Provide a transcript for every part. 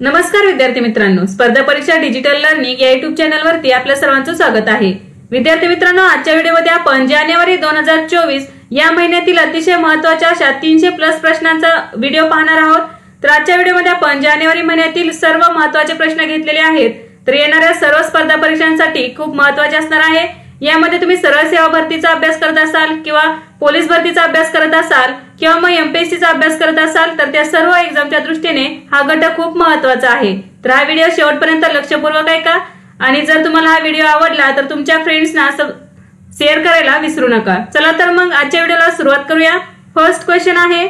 नमस्कार विद्यार्थी मित्रांनो, स्पर्धा परीक्षा डिजिटल लर्निंग या युट्यूब चॅनलवरती आपल्या सर्वांचं स्वागत आहे। विद्यार्थी मित्रांनो, आजच्या व्हिडिओमध्ये आपण जानेवारी 2024 या महिन्यातील अतिशय महत्त्वाच्या अशा 300+ प्रश्नांचा व्हिडिओ पाहणार आहोत। तर आजच्या व्हिडिओमध्ये आपण जानेवारी महिन्यातील सर्व महत्त्वाचे प्रश्न घेतलेले आहेत। तर येणाऱ्या सर्व स्पर्धा परीक्षांसाठी खूप महत्त्वाचे असणार आहे। यामध्ये तुम्ही सरळ सेवा भरतीचा अभ्यास करत असाल किंवा पोलीस भरतीचा अभ्यास करत असाल किंवा मग एमपीएससीचा अभ्यास करत असाल तर त्या सर्व एक्झामच्या दृष्टीने हा घटक खूप महत्त्वाचा आहे। तर हा व्हिडिओ शेवटपर्यंत लक्षपूर्वक ऐका आणि जर तुम्हाला हा व्हिडिओ आवडला तर तुमच्या फ्रेंड्सना शेअर करायला विसरू नका। चला तर मग आजच्या व्हिडिओला सुरुवात करूया। फर्स्ट क्वेश्चन आहे,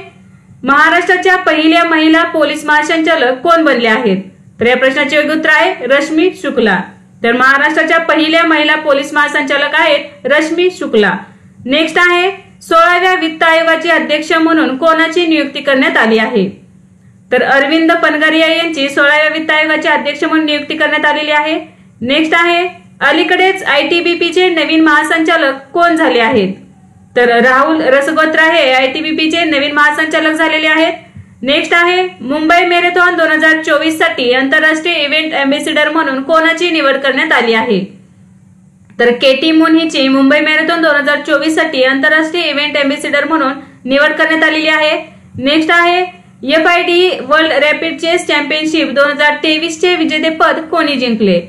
महाराष्ट्राच्या पहिल्या महिला पोलीस महासंचालक कोण बनले आहेत? तर या प्रश्नाचे योग्य उत्तर आहे रश्मी शुक्ला। तर महाराष्ट्राच्या पहिल्या महिला पोलीस महासंचालक आहेत रश्मी शुक्ला। नेक्स्ट आहे, 16व्या वित्त आयोगाचे अध्यक्ष म्हणून कोणाची नियुक्ती करण्यात आली आहे? तर अरविंद पनगरिया यांची 16व्या वित्त आयोगाचे अध्यक्ष म्हणून नियुक्ती करण्यात आलेली आहे। नेक्स्ट आहे, अलीकडेच आयटीबीपीचे नवीन महासंचालक कोण झाले आहेत? तर राहुल रसगोत्रा हे आयटीबीपीचे नवीन महासंचालक झालेले आहेत। नेक्स्ट आहे, मुंबई मॅरेथॉन 2024 साठी आंतरराष्ट्रीय इव्हेंट अँबॅसेडर म्हणून कोणाची निवड करण्यात आली आहे? तर केटी मून हिची मुंबई मॅरेथॉन 2024 साठी आंतरराष्ट्रीय इव्हेंट अँबॅसेडर म्हणून निवड करण्यात आलेली आहे। नेक्स्ट आहे, FIDE world rapid chess championship 2023 चे विजेतेपद कोणी जिंकले?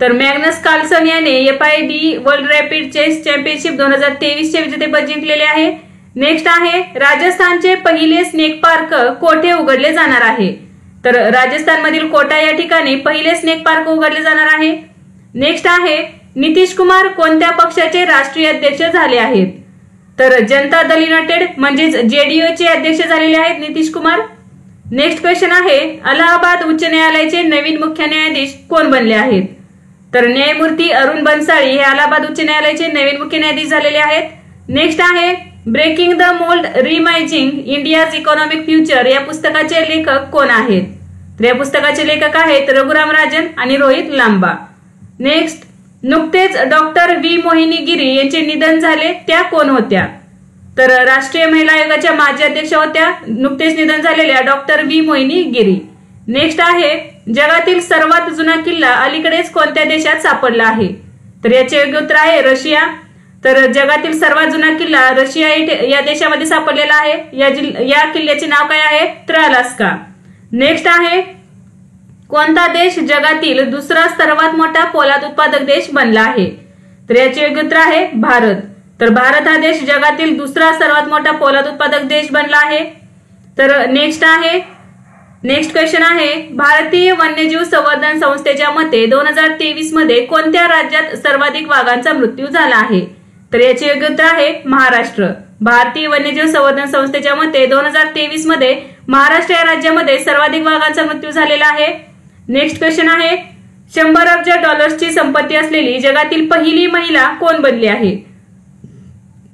तर मॅग्नस कार्लसन याने FIDE world rapid chess championship 2023 चे विजेतेपद जिंकलेले आहे। नेक्स्ट आहे, राजस्थानचे पहिले स्नेक पार्क कोठे उघडले जाणार आहे? तर राजस्थान मधील कोटा या ठिकाणी पहिले स्नेक पार्क उघडले जाणार आहे। नेक्स्ट आहे, नितीश कुमार कोणत्या पक्षाचे राष्ट्रीय अध्यक्ष झाले आहेत? तर जनता दल युनायटेड म्हणजेच JDU चे अध्यक्ष झालेले आहेत नितीश कुमार। नेक्स्ट क्वेश्चन आहे, अलाहाबाद उच्च न्यायालयाचे नवीन मुख्य न्यायाधीश कोण बनले आहेत? तर न्यायमूर्ती अरुण बन्साळी हे अलाहाबाद उच्च न्यायालयाचे नवीन मुख्य न्यायाधीश झालेले आहेत। नेक्स्ट आहे, breaking the mould reimagining India's economic future या पुस्तकाचे लेखक कोण आहेत? तर या पुस्तकाचे लेखक आहेत रघुराम राजन आणि रोहित लांबा। नेक्स्ट, नुकतेच डॉक्टर V मोहिनी गिरी यांचे निधन झाले, त्या कोण होत्या? तर राष्ट्रीय महिला आयोगाच्या माजी अध्यक्ष होत्या नुकतेच निधन झालेल्या डॉक्टर V मोहिनी गिरी। नेक्स्ट आहे, जगातील सर्वात जुना किल्ला अलीकडेच कोणत्या देशात सापडला आहे? तर याचे योग्य उत्तर आहे रशिया। तर जगातील सर्वात जुना किल्ला रशिया या देशामध्ये सापडलेला आहे। या किल्ल्याचे नाव काय आहे? तर अलास्का। नेक्स्ट आहे, कोणता देश जगातील दुसरा सर्वात मोठा पोलाद उत्पादक देश बनला आहे? तर याचे योग्य उत्तर आहे भारत। तर भारत हा देश जगातील दुसरा सर्वात मोठा पोलाद उत्पादक देश बनला आहे। तर नेक्स्ट क्वेश्चन आहे, भारतीय वन्यजीव संवर्धन संस्थेच्या मते 2023 मध्ये कोणत्या राज्यात सर्वाधिक वाघांचा मृत्यू झाला आहे? तर याचे योग्य उत्तर आहे महाराष्ट्र। भारतीय वन्यजीव संवर्धन संस्थेच्या मते 2023 मध्ये महाराष्ट्र या राज्यामध्ये सर्वाधिक वाघांचा मृत्यू झालेला आहे। नेक्स्ट क्वेश्चन आहे, 100 अब्ज डॉलर्सची संपत्ती असलेली जगातील पहिली महिला कोण बनली आहे?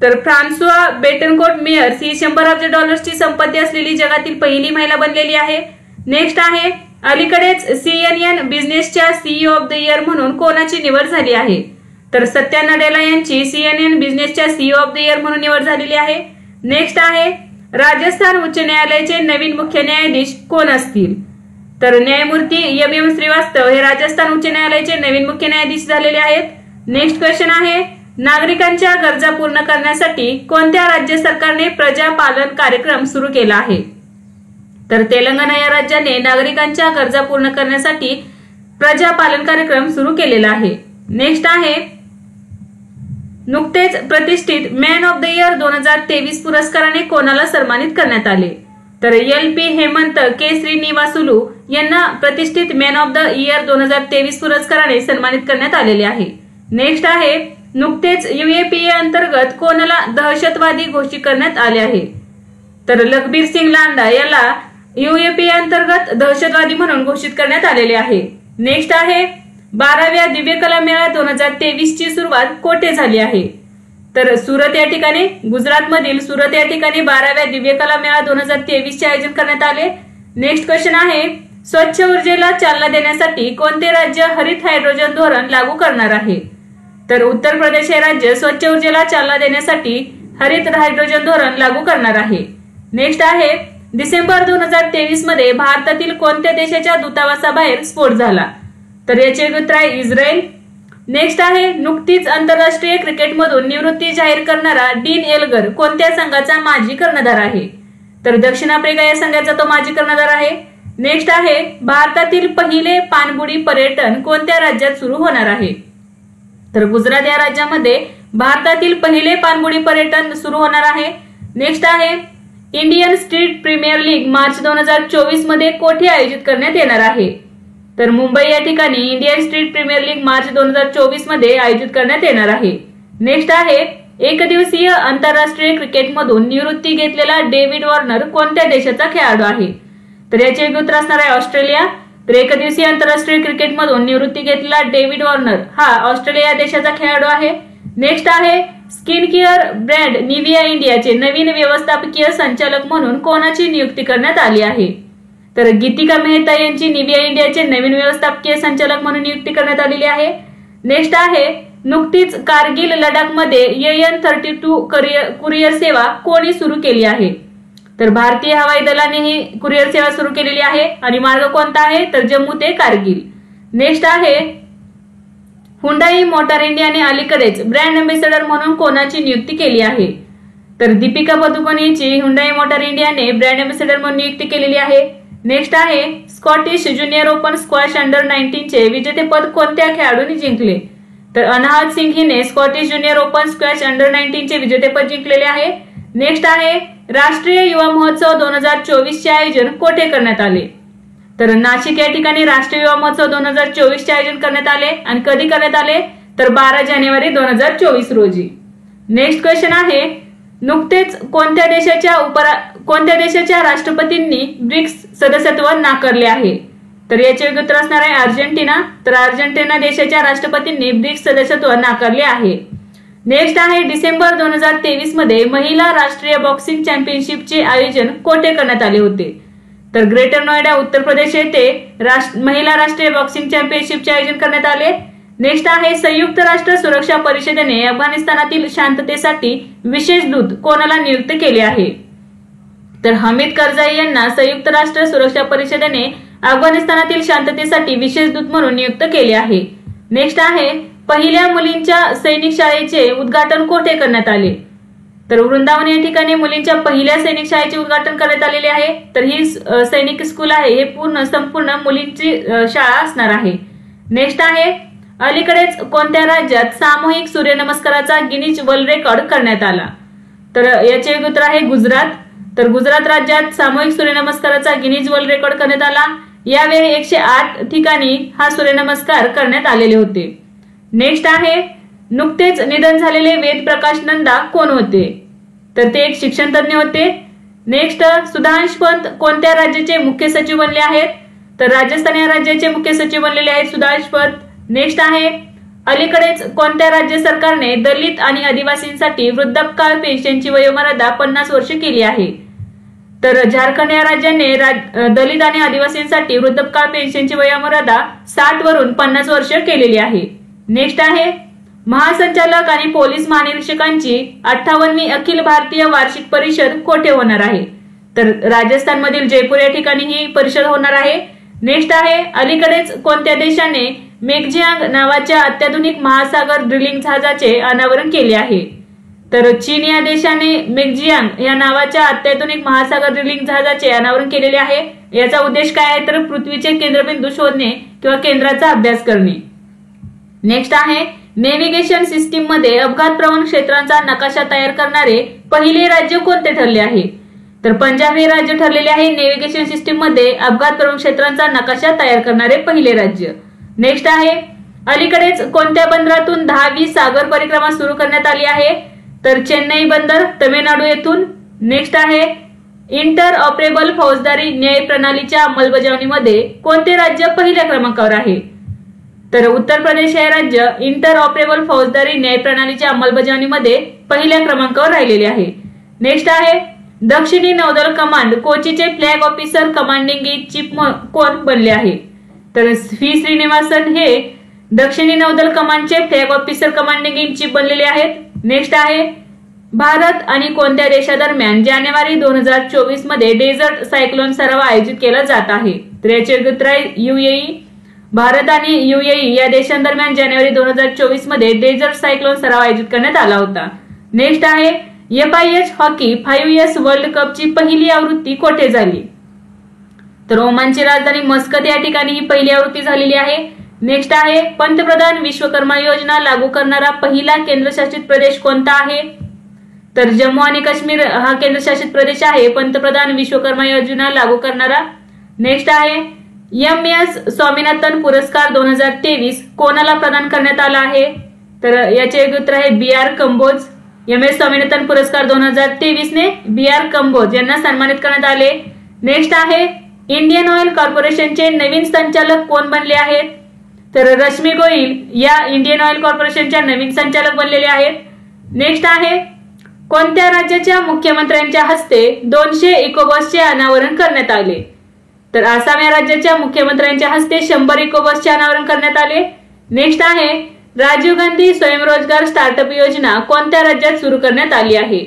तर फ्रान्सुआ बेटनकोट मेयर्स ही 100 अब्ज डॉलर्सची संपत्ती असलेली जगातील पहिली महिला बनलेली आहे। नेक्स्ट आहे, अलीकडेच CNN बिझनेसच्या CEO ऑफ द इयर म्हणून कोणाची निवड झाली आहे? तर सत्या नडेला यांची CNN बिझनेसच्या CEO ऑफ द इयर म्हणून निवड झालेली आहे। नेक्स्ट आहे, राजस्थान उच्च न्यायालयाचे नवीन मुख्य न्यायाधीश कोण असतील? तर न्यायमूर्ती MM श्रीवास्तव हे राजस्थान उच्च न्यायालयाचे नवीन मुख्य न्यायाधीश झालेले आहेत। नेक्स्ट क्वेश्चन आहे, नागरिकांच्या गरजा पूर्ण करण्यासाठी कोणत्या राज्य सरकारने प्रजापालन कार्यक्रम सुरू केला आहे? तर तेलंगणा या राज्याने नागरिकांच्या गरजा पूर्ण करण्यासाठी प्रजापालन कार्यक्रम सुरू केलेला आहे। नेक्स्ट आहे, नुकतेच प्रतिष्ठित मॅन ऑफ द इयर 2023 पुरस्काराने कोणाला सन्मानित करण्यात आले? तर LP हेमंत के श्रीनिवासुलू यांना प्रतिष्ठित मॅन ऑफ द इयर 2023 पुरस्काराने सन्मानित करण्यात आलेले आहे। नेक्स्ट आहे, नुकतेच UAPA अंतर्गत कोणाला दहशतवादी घोषित करण्यात आले आहे? तर लखबीर सिंग लांडा याला UAPA अंतर्गत दहशतवादी म्हणून घोषित करण्यात आलेले आहे। नेक्स्ट आहे, 12व्या दिव्य कला मेळा 2023 ची सुरुवात कोठे झाली आहे? तर सुरत या ठिकाणी, गुजरात मधील सुरत या ठिकाणी 12व्या दिव्य कला मेळा 2023 चे आयोजन करण्यात आले। नेक्स्ट क्वेश्चन आहे, स्वच्छ ऊर्जेला चालना देण्यासाठी कोणते राज्य हरित हायड्रोजन धोरण लागू करणार आहे? तर उत्तर प्रदेश हे राज्य स्वच्छ ऊर्जेला चालना देण्यासाठी हरित हायड्रोजन धोरण लागू करणार आहे। नेक्स्ट आहे, डिसेंबर 2023 मध्ये भारतातील कोणत्या देशाच्या दूतावासाबाहेर स्फोट झाला? तर याचे उत्तर आहे इस्रायल. नेक्स्ट आहे, नुकतीच आंतरराष्ट्रीय क्रिकेटमधून निवृत्ती जाहीर करणारा डीन एल्गर कोणत्या संघाचा माजी कर्णधार आहे? तर दक्षिण आफ्रिका या संघाचा तो माजी कर्णधार आहे. नेक्स्ट आहे, भारतातील पहिले पाणबुडी पर्यटन कोणत्या राज्यात सुरू होणार आहे? तर गुजरात या राज्यामध्ये भारतातील पहिले पाणबुडी पर्यटन सुरू होणार आहे. नेक्स्ट आहे, Indian street premier league March 2024 मध्ये कोठे आयोजित करण्यात येणार आहे? तर मुंबई या ठिकाणी Indian street premier league March 2024 मध्ये आयोजित करण्यात येणार आहे. नेक्स्ट आहे, एकदिवसीय आंतरराष्ट्रीय क्रिकेटमधून निवृत्ती घेतलेला डेव्हिड वॉर्नर कोणत्या देशाचा खेळाडू आहे? तर याचे उत्तर असणार आहे ऑस्ट्रेलिया. तर एकदिवसीय आंतरराष्ट्रीय क्रिकेटमधून निवृत्ती घेतलेला डेव्हिड वॉर्नर हा ऑस्ट्रेलिया देशाचा खेळाडू आहे. नेक्स्ट आहे, स्किन केअर ब्रँड निव्हिया इंडियाचे नवीन व्यवस्थापकीय संचालक म्हणून कोणाची नियुक्ती करण्यात आली आहे? तर गीतिका मेहता यांची निव्हिया इंडियाचे नवीन व्यवस्थापकीय संचालक म्हणून नियुक्ती करण्यात आलेली आहे. नेक्स्ट आहे, नुकतीच कारगिल लडाखमध्ये AN-32 कुरिअर सेवा कोणी सुरू केली आहे? तर भारतीय हवाई दलाने ही कुरिअर सेवा सुरू केलेली आहे आणि मार्ग कोणता आहे? तर जम्मू ते कारगिल. नेक्स्ट आहे, हुंडाई मोटार इंडियाने अलीकडेच ब्रँड अँबॅसेडर म्हणून कोणाची नियुक्ती केली आहे? तर दीपिका पदुकोण यांची हुंडाई मोटार इंडियाने ब्रँड अँबॅसेडर म्हणून नियुक्ती केलेली आहे. नेक्स्ट आहे, Scottish junior open squash under-19 चे विजेतेपद कोणत्या खेळाडूंनी जिंकले? तर अनाहत सिंग हिने Scottish junior open squash under-19 चे विजेतेपद जिंकलेले आहे. नेक्स्ट आहे, राष्ट्रीय युवा महोत्सव 2024 चे आयोजन कोठे करण्यात आले? तर नाशिक या ठिकाणी राष्ट्रीय युवा महोत्सव 2024 चे आयोजन करण्यात आले आणि कधी करण्यात आले? तर 12 जानेवारी 2024 रोजी. नेक्स्ट क्वेश्चन आहे, नुकतेच कोणत्या देशाच्या राष्ट्रपतींनी ब्रिक्स सदस्यत्व नाकारले आहे? तर याचे उत्तर असणार आहे अर्जेंटिना. तर अर्जेंटिना देशाच्या राष्ट्रपतींनी ब्रिक्स सदस्यत्व नाकारले आहे. नेक्स्ट आहे, डिसेंबर 2023 मध्ये महिला राष्ट्रीय बॉक्सिंग चॅम्पियनशिपचे आयोजन कोठे करण्यात आले होते? तर ग्रेटर नोएडा उत्तर प्रदेश येथे महिला राष्ट्रीय बॉक्सिंग चॅम्पियनशिपचे आयोजन करण्यात आले. नेक्स्ट आहे, संयुक्त राष्ट्र सुरक्षा परिषदेने अफगाणिस्तानातील शांततेसाठी विशेष दूत कोणाला नियुक्त केले आहे? तर हमीद करझाई यांना संयुक्त राष्ट्र सुरक्षा परिषदेने अफगाणिस्तानातील शांततेसाठी विशेष दूत म्हणून नियुक्त केले आहे. नेक्स्ट आहे, पहिल्या मुलींच्या सैनिक शाळेचे उद्घाटन कोठे करण्यात आले? तर वृंदावन या ठिकाणी मुलींच्या पहिल्या सैनिक शाळेचे उद्घाटन करण्यात आलेले आहे. तर ही सैनिक स्कूल आहे, हे संपूर्ण मुलींची शाळा असणार आहे. नेक्स्ट आहे, अलीकडेच कोणत्या राज्यात सामूहिक सूर्यनमस्काराचा गिनीज वर्ल्ड रेकॉर्ड करण्यात आला? तर याचे उत्तर आहे गुजरात. तर गुजरात राज्यात सामूहिक सूर्यनमस्काराचा गिनीज वर्ल्ड रेकॉर्ड करण्यात आला. यावेळी 108 ठिकाणी हा सूर्यनमस्कार करण्यात आलेले होते. नेक्स्ट आहे, नुकतेच निधन झालेले वेद प्रकाश नंदा कोण होते? तर ते एक शिक्षण तज्ञ होते. नेक्स्ट, सुधांश पंत कोणत्या राज्याचे मुख्य सचिव बनले आहेत? तर राजस्थान या राज्याचे मुख्य सचिव बनलेले आहेत सुधांश पंत. नेक्स्ट आहे, अलीकडेच कोणत्या राज्य सरकारने दलित आणि आदिवासींसाठी वृद्धापकाळ पेन्शनची वयोमर्यादा 50 वर्ष केली आहे? तर झारखंड या राज्याने दलित आणि आदिवासींसाठी वृद्धापकाळ पेन्शनची वयोमर्यादा 60 वरून 50 वर्ष केलेली आहे. नेक्स्ट आहे, महासंचालक आणि पोलीस महानिरीक्षकांची 58वी अखिल भारतीय वार्षिक परिषद कोठे होणार आहे? तर राजस्थान मधील जयपूर या ठिकाणी ही परिषद होणार आहे. नेक्स्ट आहे, अलीकडेच कोणत्या देशाने मेकजियांग नावाच्या अत्याधुनिक महासागर ड्रिलिंग जहाजाचे अनावरण केले आहे? तर चीन या देशाने मेकजियांग या नावाच्या अत्याधुनिक महासागर ड्रिलिंग जहाजाचे अनावरण केलेले आहे. याचा उद्देश काय आहे? तर पृथ्वीचे केंद्रबिंदू शोधणे किंवा केंद्राचा अभ्यास करणे. नेक्स्ट आहे, नेव्हिगेशन सिस्टीम मध्ये अपघात प्रवण क्षेत्रांचा नकाशा तयार करणारे पहिले राज्य कोणते ठरले आहे? तर पंजाब हे राज्य ठरलेले आहे नेव्हिगेशन सिस्टीम मध्ये अपघात प्रवण क्षेत्रांचा नकाशा तयार करणारे पहिले राज्य. नेक्स्ट आहे, अलीकडेच कोणत्या बंदरातून 10वी सागर परिक्रमा सुरू करण्यात आली आहे? तर चेन्नई बंदर तमिळनाडू येथून. नेक्स्ट आहे, इंटर ऑपरेबल फौजदारी न्याय प्रणालीच्या अंमलबजावणीमध्ये कोणते राज्य पहिल्या क्रमांकावर आहे? तर उत्तर प्रदेश हे राज्य इंटर ऑपरेबल फौजदारी न्याय प्रणालीच्या अंमलबजावणीमध्ये पहिल्या क्रमांकावर राहिलेले आहे. नेक्स्ट आहे, दक्षिणी नौदल कमांड कोचीचे flag officer commanding in chief कोण बनले आहे? तर व्ही श्रीनिवासन हे दक्षिणी नौदल कमांडचे flag officer commanding in chief बनलेले आहेत. नेक्स्ट आहे, भारत आणि कोणत्या देशादरम्यान जानेवारी 2024 मध्ये डेझर्ट सायक्लोन सराव आयोजित केला जात आहे? तर याचे उत्तर आहे UAE. भारत आणि UAE या देशांदरम्यान जानेवारी 2024 मध्ये डेझर्ट सायक्लोन सराव आयोजित करण्यात आला होता. नेक्स्ट आहे FIH हॉकी 5S वर्ल्ड कपची पहिली आवृत्ती कोठे झाली? तर ओमानची राजधानी मस्कत या ठिकाणी ही पहिली आवृत्ती झालेली आहे. नेक्स्ट आहे पंतप्रधान विश्वकर्मा योजना लागू करणारा पहिला केंद्रशासित प्रदेश कोणता आहे? तर जम्मू आणि काश्मीर हा केंद्रशासित प्रदेश आहे पंतप्रधान विश्वकर्मा योजना लागू करणारा. नेक्स्ट आहे MS स्वामीनाथन पुरस्कार 2023 कोणाला प्रदान करण्यात आला आहे? तर याचे उत्तर आहे BR कंबोज. MS स्वामीनाथन पुरस्कार 2023 ने BR कंबोज यांना सन्मानित करण्यात आले. नेक्स्ट आहे इंडियन ऑइल कॉर्पोरेशनचे नवीन संचालक कोण बनले आहेत? तर रश्मी गोयल या इंडियन ऑइल कॉर्पोरेशनच्या नवीन संचालक बनलेले आहेत. नेक्स्ट आहे कोणत्या राज्याच्या मुख्यमंत्र्यांच्या हस्ते 200 इकोबसचे अनावरण करण्यात आले? तर आसाम या राज्याच्या मुख्यमंत्र्यांच्या हस्ते 100 इकोबसचे अनावरण करण्यात आले. नेक्स्ट आहे राजीव गांधी स्वयंरोजगार स्टार्टअप योजना कोणत्या राज्यात सुरू करण्यात आली आहे?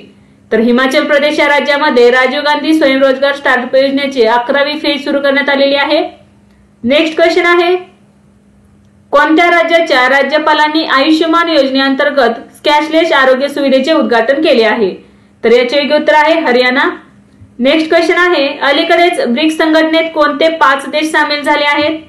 तर हिमाचल प्रदेश या राज्यामध्ये राजीव गांधी स्वयंरोजगार स्टार्टअप योजनेची 11वी फेज सुरू करण्यात आलेली आहे. नेक्स्ट क्वेश्चन आहे कोणत्या राज्याच्या राज्यपालांनी आयुष्यमान योजनेअंतर्गत कॅशलेस आरोग्य सुविधेचे उद्घाटन केले आहे? तर याचे योग्य उत्तर आहे हरियाणा. नेक्स्ट क्वेश्चन आहे अलीकडेच ब्रिक्स संघटनेत कोणते 5 देश सामील झाले आहेत?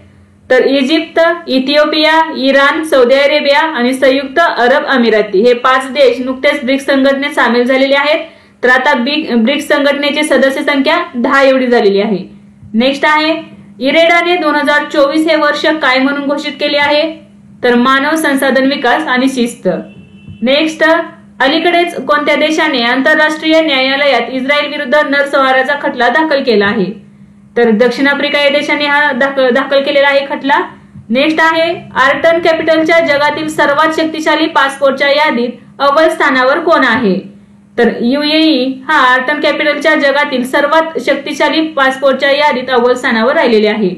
तर Egypt, Ethiopia, Iran, Saudi Arabia आणि संयुक्त अरब अमिराती हे 5 देश नुकतेच ब्रिक्स संघटनेत सामील झालेले आहेत. तर आता ब्रिक्स संघटनेची सदस्य संख्या 10 एवढी झालेली आहे. नेक्स्ट आहे इरेडाने 2024 हे वर्ष काय म्हणून घोषित केले आहे? तर मानव संसाधन विकास आणि शिस्त. नेक्स्ट अलीकडेच कोणत्या देशाने आंतरराष्ट्रीय न्यायालयात इस्रायल विरुद्ध नरसंहाराचा खटला दाखल केला आहे? तर दक्षिण आफ्रिका या देशाने हा दाखल केलेला आहे खटला. नेक्स्ट आहे आर्टन कॅपिटलच्या जगातील सर्वात शक्तिशाली पासपोर्टच्या यादीत अव्वल स्थानावर कोण आहे? तर UAE हा आर्टन कॅपिटलच्या जगातील सर्वात शक्तिशाली पासपोर्टच्या यादीत अव्वल स्थानावर राहिलेले आहे.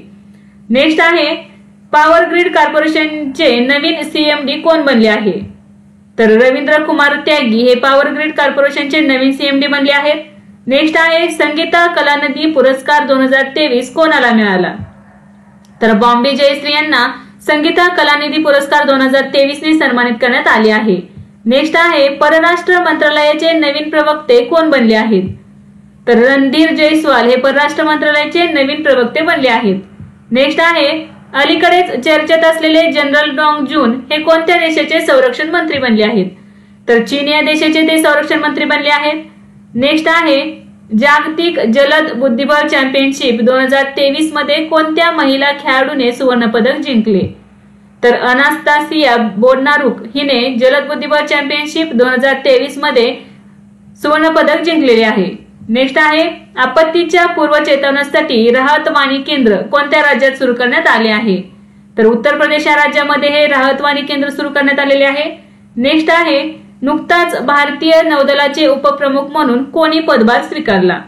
नेक्स्ट आहे पॉवर ग्रिड कॉर्पोरेशनचे नवीन CMD कोण बनले आहे? तर रवींद्र कुमार त्यागी हे पॉवर ग्रिड कॉर्पोरेशनचे नवीन CMD बनले आहेत. नेक्स्ट आहे संगीता कलानिधी पुरस्कार 2023 कोणाला मिळाला? तर बॉम्बे जयश्री यांना संगीता कलानिधी पुरस्कार 2023 ने सन्मानित करण्यात आले आहे. नेक्स्ट आहे परराष्ट्र मंत्रालयाचे नवीन प्रवक्ते कोण बनले आहेत? तर रणधीर जयस्वाल हे परराष्ट्र मंत्रालयाचे नवीन प्रवक्ते बनले आहेत. नेक्स्ट आहे अलीकडेच चर्चेत असलेले जनरल डॉंग जून हे कोणत्या देशाचे संरक्षण मंत्री बनले आहेत? तर चीन या देशाचे ते संरक्षण मंत्री बनले आहेत. नेक्स्ट आहे जागतिक जलद बुद्धिबळ चॅम्पियनशिप 2023 मध्ये कोणत्या महिला खेळाडूने सुवर्ण पदक जिंकले? तर अनास्तासिया बोडनारुक हिने जलद बुद्धिबळ चॅम्पियनशिप 2023 मध्ये सुवर्ण पदक जिंकलेले आहे. नेक्स्ट आहे आपत्तीच्या पूर्वचेतवण्यासाठी राहतवाणी केंद्र कोणत्या राज्यात सुरू करण्यात आले आहे? तर उत्तर प्रदेश या राज्यामध्ये हे राहतवाणी केंद्र सुरू करण्यात आलेले आहे. नेक्स्ट आहे नुकताच भारतीय नौदलाचे उपप्रमुख म्हणून कोणी पदभार स्वीकारला?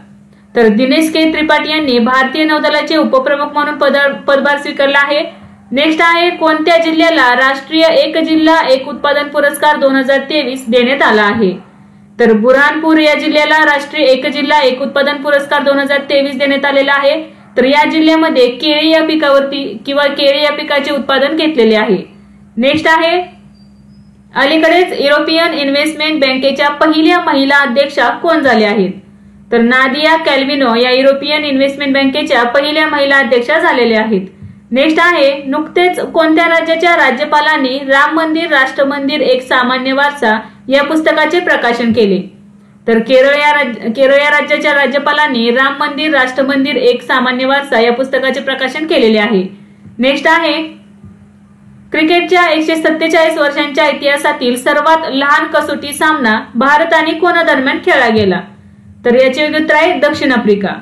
तर दिनेश के त्रिपाठी यांनी भारतीय नौदलाचे उपप्रमुख म्हणून पदभार स्वीकारला आहे. नेक्स्ट आहे कोणत्या जिल्ह्याला राष्ट्रीय एक जिल्हा एक उत्पादन पुरस्कार 2023 देण्यात आला आहे? तर बुरहानपूर या जिल्ह्याला राष्ट्रीय एक जिल्हा एक उत्पादन पुरस्कार 2023 देण्यात आलेला आहे. तर या जिल्ह्यामध्ये केळी या पिकावरती किंवा केळी या पिकाचे उत्पादन घेतलेले आहे. नेक्स्ट आहे अलीकडेच युरोपियन इन्व्हेस्टमेंट बँकेच्या पहिल्या महिला अध्यक्षा कोण झाल्या आहेत? तर नादिया कॅल्विनो या युरोपियन इन्व्हेस्टमेंट बँकेच्या पहिल्या महिला अध्यक्षा झालेल्या आहेत. नेक्स्ट आहे नुकतेच कोणत्या राज्याच्या राज्यपालांनी राम मंदिर राष्ट्र मंदिर एक सामान्य वारसा या पुस्तकाचे प्रकाशन केले? तर केरळ या राज्याच्या राज्यपालांनी राम मंदिर राष्ट्र मंदिर एक सामान्य वारसा या पुस्तकाचे प्रकाशन केलेले आहे. नेक्स्ट आहे क्रिकेटच्या 147 वर्षांच्या इतिहासातील सर्वात लहान कसोटी सामना भारत आणि कोणादरम्यान खेळला गेला? तर याचे उत्तर आहे दक्षिण आफ्रिका.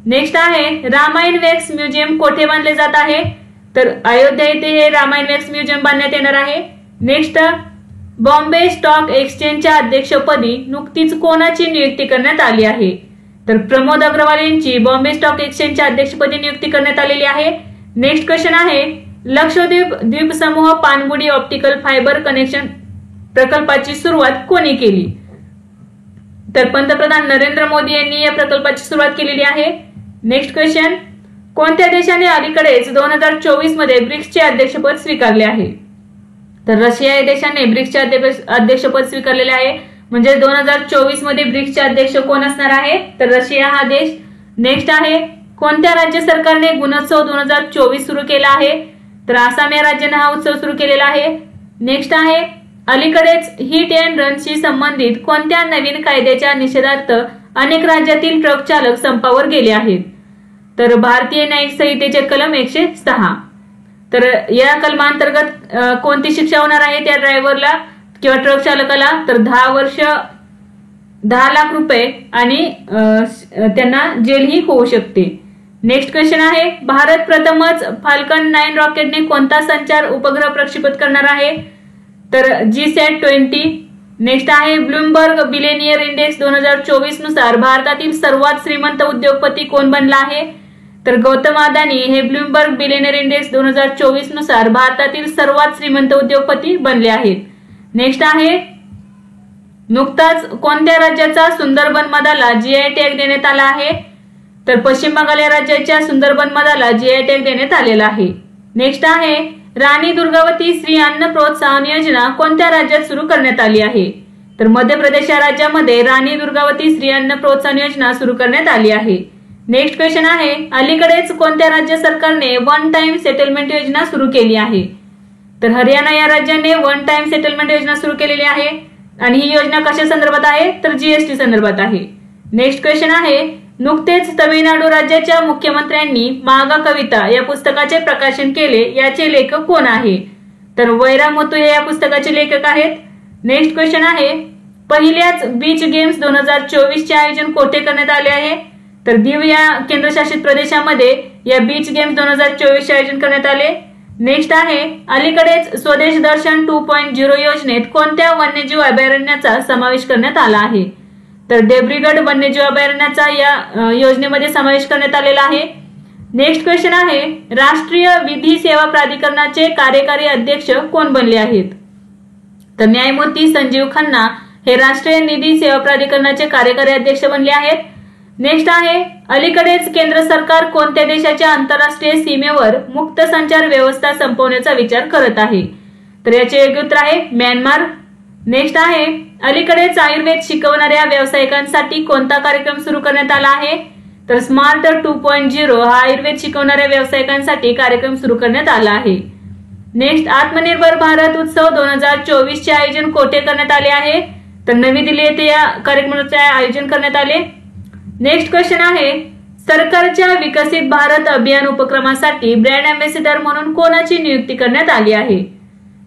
नेक्स्ट आहे रामायण वॅक्स म्युझियम कोठे बांधले जात आहे? तर अयोध्या येथे हे रामायण वॅक्स म्युझियम बांधण्यात येणार आहे. नेक्स्ट बॉम्बे स्टॉक एक्सचेंजच्या अध्यक्षपदी नुकतीच कोणाची नियुक्ती करण्यात आली आहे? तर प्रमोद अग्रवाल यांची बॉम्बे स्टॉक एक्सचेंजच्या अध्यक्षपदी नियुक्ती करण्यात आलेली आहे. नेक्स्ट क्वेश्चन आहे लक्षद्वीप द्वीपसमूह पाणबुडी ऑप्टिकल फायबर कनेक्शन प्रकल्पाची सुरुवात कोणी केली? तर पंतप्रधान नरेंद्र मोदी यांनी या प्रकल्पाची सुरुवात केलेली आहे. नेक्स्ट क्वेश्चन, कोणत्या देशाने अलीकडेच 2024 मध्ये ब्रिक्सचे अध्यक्षपद स्वीकारले आहे? तर रशिया या देशाने ब्रिक्सचे अध्यक्षपद स्वीकारलेले आहे. म्हणजे 2024 मध्ये ब्रिक्सचे अध्यक्ष कोण असणार आहे? तर रशिया हा देश. नेक्स्ट आहे, कोणत्या राज्य सरकारने गुणोत्सव 2024 सुरू केला आहे? तर आसाम या राज्याने हा उत्सव सुरू केलेला आहे. नेक्स्ट आहे, अलीकडेच हिट अँड रनशी संबंधित कोणत्या नवीन कायद्याच्या निषेधार्थ अनेक राज्यातील ट्रक चालक संपावर गेले आहेत? तर भारतीय न्यायिक संहितेचे कलम 106. तर या कलमांतर्गत कोणती शिक्षा होणार आहे त्या ड्रायव्हरला किंवा ट्रक चालकाला? तर 10 वर्ष 10 लाख रुपये आणि त्यांना जेलही होऊ शकते. नेक्स्ट क्वेश्चन आहे, भारत प्रथमच फाल्कन 9 रॉकेटने कोणता संचार उपग्रह प्रक्षेपित करणार आहे? तर GSAT-20. नेक्स्ट आहे, ब्लूमबर्ग बिलियनियर इंडेक्स 2024 नुसार भारतातील सर्वात श्रीमंत उद्योगपती कोण बनला आहे? तर गौतम अदानी हे ब्लूमबर्ग बिलियनियर इंडेक्स 2024 नुसार भारतातील सर्वात श्रीमंत उद्योगपती बनले आहेत. नेक्स्ट आहे, नुकताच कोणत्या राज्याचा सुंदरबन मधाला GI टॅग देण्यात आला आहे? तर पश्चिम बंगाल या राज्याच्या सुंदरबन मधाला GI टॅग देण्यात आलेला आहे. नेक्स्ट आहे, राणी दुर्गावती स्त्री अन्न प्रोत्साहन योजना कोणत्या राज्यात सुरू करण्यात आली आहे? तर मध्य प्रदेश या राज्यामध्ये राणी दुर्गावती स्त्री अन्न प्रोत्साहन योजना सुरू करण्यात आली आहे. नेक्स्ट क्वेश्चन आहे, अलीकडेच कोणत्या राज्य सरकारने वन टाइम सेटलमेंट योजना सुरू केली आहे? तर हरियाणा या राज्याने वन टाइम सेटलमेंट योजना सुरू केलेली आहे आणि ही योजना कशा संदर्भात आहे? तर GST संदर्भात आहे. नेक्स्ट क्वेश्चन आहे, नुकतेच तमिळनाडू राज्याच्या मुख्यमंत्र्यांनी मागा कविता या पुस्तकाचे प्रकाशन केले, याचे लेखक कोण आहे? तर वैरामुतू हे या पुस्तकाचे लेखक आहेत. नेक्स्ट क्वेश्चन आहे, पहिल्याच बीच गेम्स 2024 चे आयोजन कोठे करण्यात आले आहे? तर दीव या केंद्रशासित प्रदेशामध्ये या बीच गेम्स 2024 चे आयोजन करण्यात आले. नेक्स्ट आहे, अलीकडेच स्वदेश दर्शन 2.0 योजनेत कोणत्या वन्यजीव अभयारण्याचा समावेश करण्यात आला आहे? तर डेब्रीगड वन्यजीव अभयारण्याचा या योजनेमध्ये समावेश करण्यात आलेला आहे. नेक्स्ट क्वेश्चन आहे, राष्ट्रीय विधी सेवा प्राधिकरणाचे कार्यकारी अध्यक्ष कोण बनले आहेत? तर न्यायमूर्ती संजीव खन्ना हे राष्ट्रीय निधी सेवा प्राधिकरणाचे कार्यकारी अध्यक्ष बनले आहेत. नेक्स्ट आहे, अलीकडेच केंद्र सरकार कोणत्या देशाच्या आंतरराष्ट्रीय सीमेवर मुक्त संचार व्यवस्था संपवण्याचा विचार करत आहे? तर याचे योग्य उत्तर आहे म्यानमार. नेक्स्ट आहे, अलीकडेच आयुर्वेद शिकवणाऱ्या व्यावसायिकांसाठी कोणता कार्यक्रम सुरू करण्यात आला आहे? तर स्मार्ट 2.0 हा आयुर्वेद शिकवणाऱ्या व्यावसायिकांसाठी कार्यक्रम सुरू करण्यात आला आहे. नेक्स्ट, आत्मनिर्भर भारत उत्सव 2024 चे आयोजन कोठे करण्यात आले आहे? तर नवी दिल्ली येथे या कार्यक्रमाचे आयोजन करण्यात आले. नेक्स्ट क्वेश्चन आहे, सरकारच्या विकसित भारत अभियान उपक्रमासाठी ब्रँड अँबॅसेडर म्हणून कोणाची नियुक्ती करण्यात आली आहे?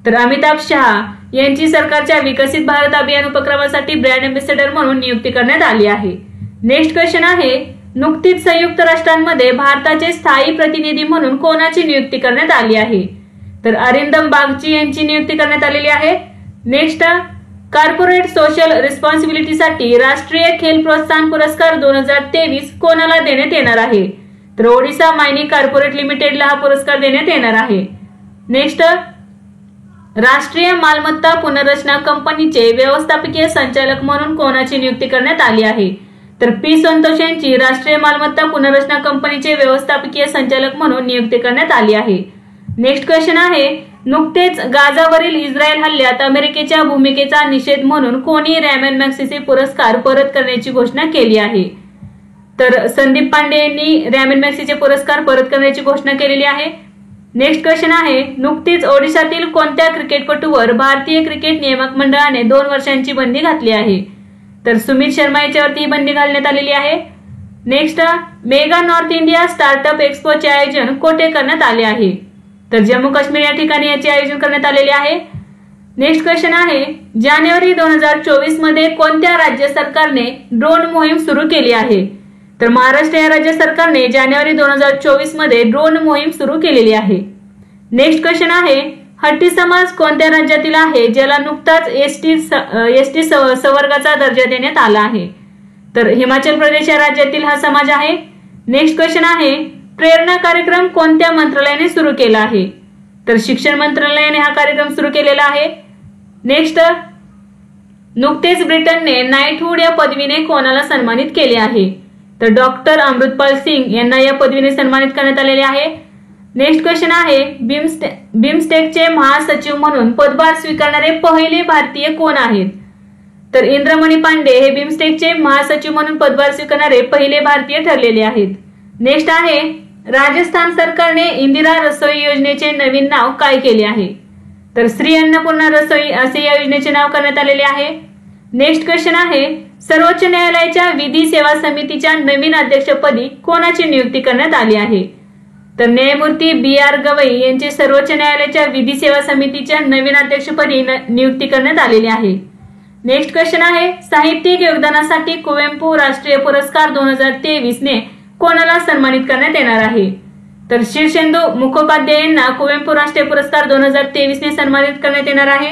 तर अमिताभ शहा यांची सरकारच्या विकसित भारत अभियान उपक्रमासाठी ब्रँड अँबॅसेडर म्हणून नियुक्ती करण्यात आली आहे. नेक्स्ट क्वेश्चन आहे, नुकतीच संयुक्त राष्ट्रांमध्ये भारताचे स्थायी प्रतिनिधी म्हणून कोणाची नियुक्ती करण्यात आली आहे? तर अरिंदम बागची यांची नियुक्ती करण्यात आलेली आहे. नेक्स्ट, कॉर्पोरेट सोशल रिस्पॉन्सिबिलिटीसाठी राष्ट्रीय खेल प्रोत्साहन पुरस्कार 2023 कोणाला देण्यात येणार आहे? तर ओडिशा मायनिंग कॉर्पोरेट लिमिटेडला हा पुरस्कार देण्यात येणार आहे. नेक्स्ट, राष्ट्रीय मालमत्ता पुनर्रचना कंपनीचे व्यवस्थापकीय संचालक म्हणून कोणाची नियुक्ती करण्यात आली आहे? तर पी संतोष यांची राष्ट्रीय मालमत्ता पुनर्रचना कंपनीचे व्यवस्थापकीय संचालक म्हणून नियुक्ती करण्यात आली आहे. नेक्स्ट क्वेश्चन आहे, नुकतेच गाझावरील इस्रायल हल्ल्यात अमेरिकेच्या भूमिकेचा निषेध म्हणून कोणी रॅमन मॅग्सेसे पुरस्कार परत करण्याची घोषणा केली आहे? तर संदीप पांडे यांनी रॅमन मॅग्सेसे पुरस्कार परत करण्याची घोषणा केलेली आहे. नेक्स्ट क्वेश्चन आहे, नुकतीच ओडिशातील कोणत्या क्रिकेटपटूवर भारतीय क्रिकेट नियामक मंडळाने 2 वर्षांची बंदी घातली आहे? तर सुमित शर्मा याच्यावरती बंदी घालण्यात आलेली आहे. Next, mega North India startup एक्सपोचे आयोजन कोठे करण्यात आले आहे? तर जम्मू काश्मीर या ठिकाणी याचे आयोजन करण्यात आलेले आहे. नेक्स्ट क्वेश्चन आहे, जानेवारी 2024 मध्ये कोणत्या राज्य सरकारने ड्रोन मोहीम सुरू केली आहे? तर महाराष्ट्र या राज्य सरकारने जानेवारी 2024 मध्ये ड्रोन मोहीम सुरू केलेली आहे. नेक्स्ट क्वेश्चन आहे, हट्टी समाज कोणत्या राज्यातील आहे ज्याला नुकताच एसटी संवर्गाचा दर्जा देण्यात आला आहे? तर हिमाचल प्रदेश या राज्यातील हा समाज आहे. नेक्स्ट क्वेश्चन आहे, प्रेरणा कार्यक्रम कोणत्या मंत्रालयाने सुरू केला आहे? तर शिक्षण मंत्रालयाने हा कार्यक्रम सुरू केलेला आहे. नेक्स्ट, नुकतेच ब्रिटनने नाईटहुड या पदवीने कोणाला सन्मानित केले आहे? तर डॉक्टर अमृतपाल सिंग यांना या पदवीने सन्मानित करण्यात आलेले आहे. नेक्स्ट क्वेश्चन आहे, बिमस्टेकचे महासचिव म्हणून पदभार स्वीकारणारे पहिले भारतीय कोण आहेत? तर इंद्रमणी पांडे हे बिमस्टेकचे महासचिव म्हणून पदभार स्वीकारणारे पहिले भारतीय ठरलेले आहेत. नेक्स्ट आहे, राजस्थान सरकारने इंदिरा रसोई योजनेचे नवीन नाव काय केले आहे? तर श्री अन्नपूर्णा रसोई असे या योजनेचे नाव करण्यात आलेले आहे. नेक्स्ट क्वेश्चन आहे, सर्वोच्च न्यायालयाच्या विधी सेवा समितीच्या नवीन अध्यक्षपदी कोणाची नियुक्ती करण्यात आली आहे? तर न्यायमूर्ती BR गवई यांची सर्वोच्च न्यायालयाच्या विधी सेवा समितीच्या नवीन अध्यक्षपदी नियुक्ती करण्यात आलेली आहे. नेक्स्ट क्वेश्चन आहे, साहित्यिक योगदानासाठी कुवेंपू राष्ट्रीय पुरस्कार 2023 ने कोणाला सन्मानित करण्यात येणार आहे? तर शीर्षेंदू मुखोपाध्याय यांना कुवेंपू राष्ट्रीय पुरस्कार 2023 ने सन्मानित करण्यात येणार आहे.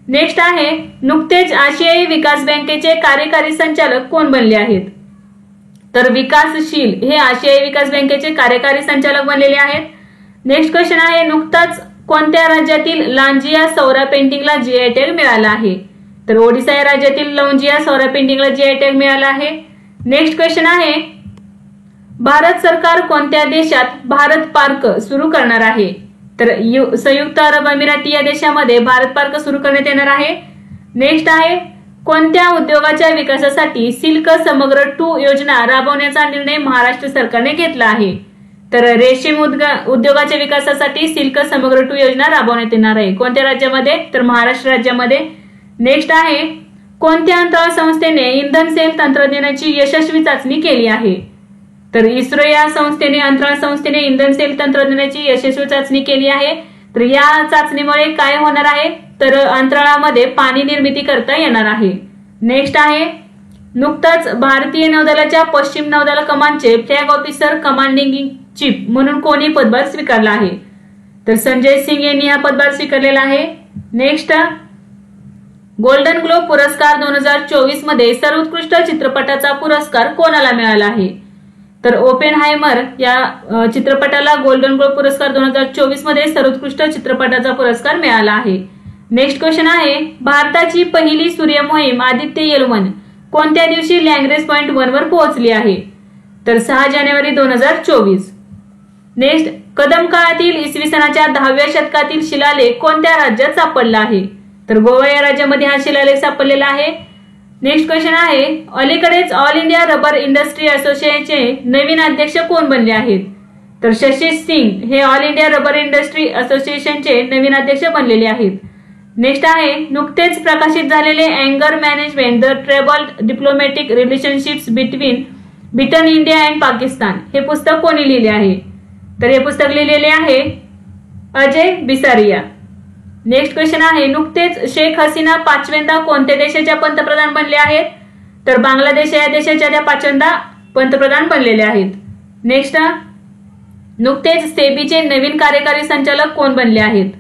नेक्स्ट आहे, नुकतेच आशियाई विकास बँकेचे कार्यकारी संचालक कोण बनले आहेत? तर विकासशील हे आशियाई विकास बँकेचे कार्यकारी संचालक बनलेले आहेत. नेक्स्ट क्वेश्चन आहे, नुकताच कोणत्या राज्यातील लांजिया सौरा पेंटिंगला GI टॅग मिळाला आहे? तर ओडिशा या राज्यातील लांजिया सौरा पेंटिंगला GI टॅग मिळाला आहे. नेक्स्ट क्वेश्चन आहे, भारत सरकार कोणत्या देशात भारत पार्क सुरू करणार आहे? तर संयुक्त अरब अमिराती या देशामध्ये भारत पार्क सुरू करण्यात येणार आहे. नेक्स्ट आहे, कोणत्या उद्योगाच्या विकासासाठी सिल्क समग्र 2 योजना राबवण्याचा निर्णय महाराष्ट्र सरकारने घेतला आहे? तर रेशीम उद्योगाच्या विकासासाठी सिल्क समग्र 2 योजना राबवण्यात येणार आहे. कोणत्या राज्यामध्ये? तर महाराष्ट्र राज्यामध्ये. नेक्स्ट आहे, कोणत्या अंतराळ संस्थेने इंधन सेल तंत्रज्ञानाची यशस्वी चाचणी केली आहे? तर इस्रो या संस्थेने अंतराळ संस्थेने इंधन सेल तंत्रज्ञानाची यशस्वी चाचणी केली आहे. तर या चाचणीमुळे काय होणार आहे? तर अंतराळामध्ये पाणी निर्मिती करता येणार आहे. नेक्स्ट आहे, नुकताच भारतीय नौदलाच्या पश्चिम नौदल कमांडचे flag officer commanding in chief म्हणून कोणी पदभार स्वीकारला आहे? तर संजय सिंग यांनी हा पदभार स्वीकारलेला आहे. नेक्स्ट, गोल्डन ग्लोब पुरस्कार 2024 मध्ये सर्वोत्कृष्ट चित्रपटाचा पुरस्कार कोणाला मिळाला आहे? तर ओपेनहायमर या चित्रपटाला गोल्डन ग्लोब पुरस्कार 2024 मध्ये सर्वोत्कृष्ट चित्रपटाचा पुरस्कार मिळाला आहे. नेक्स्ट क्वेश्चन आहे, भारताची पहिली सूर्य मोहीम आदित्य L1 कोणत्या दिवशी लँग्रेज पॉइंट 1 वर पोहोचली आहे? तर 6 जानेवारी 2024. नेक्स्ट, कदम काळातील इसवी सनाच्या 10व्या शतकातील शिलालेख कोणत्या राज्यात सापडला आहे? तर गोवा या राज्यामध्ये हा शिलालेख सापडलेला आहे. नेक्स्ट क्वेश्चन आहे, अलीकडेच ऑल इंडिया रबर इंडस्ट्री असोसिएशनचे नवीन अध्यक्ष कोण बनले आहेत? तर शशी सिंग हे ऑल इंडिया रबर इंडस्ट्री असोसिएशनचे नवीन अध्यक्ष बनलेले आहेत. नेक्स्ट आहे, नुकतेच प्रकाशित झालेले अँगर management the troubled diplomatic relationships between India and Pakistan हे पुस्तक कोणी लिहिले आहे? तर हे पुस्तक लिहिलेले आहे अजय बिसारिया. नेक्स्ट क्वेश्चन आहे, नुकतेच शेख हसीना 5व्यांदा कोणत्या देशाच्या पंतप्रधान बनले आहेत? तर बांगलादेश या देशाच्या त्या 5व्यांदा पंतप्रधान बनलेले आहेत. नेक्स्ट, नुकतेच सेबीचे नवीन कार्यकारी संचालक कोण बनले आहेत?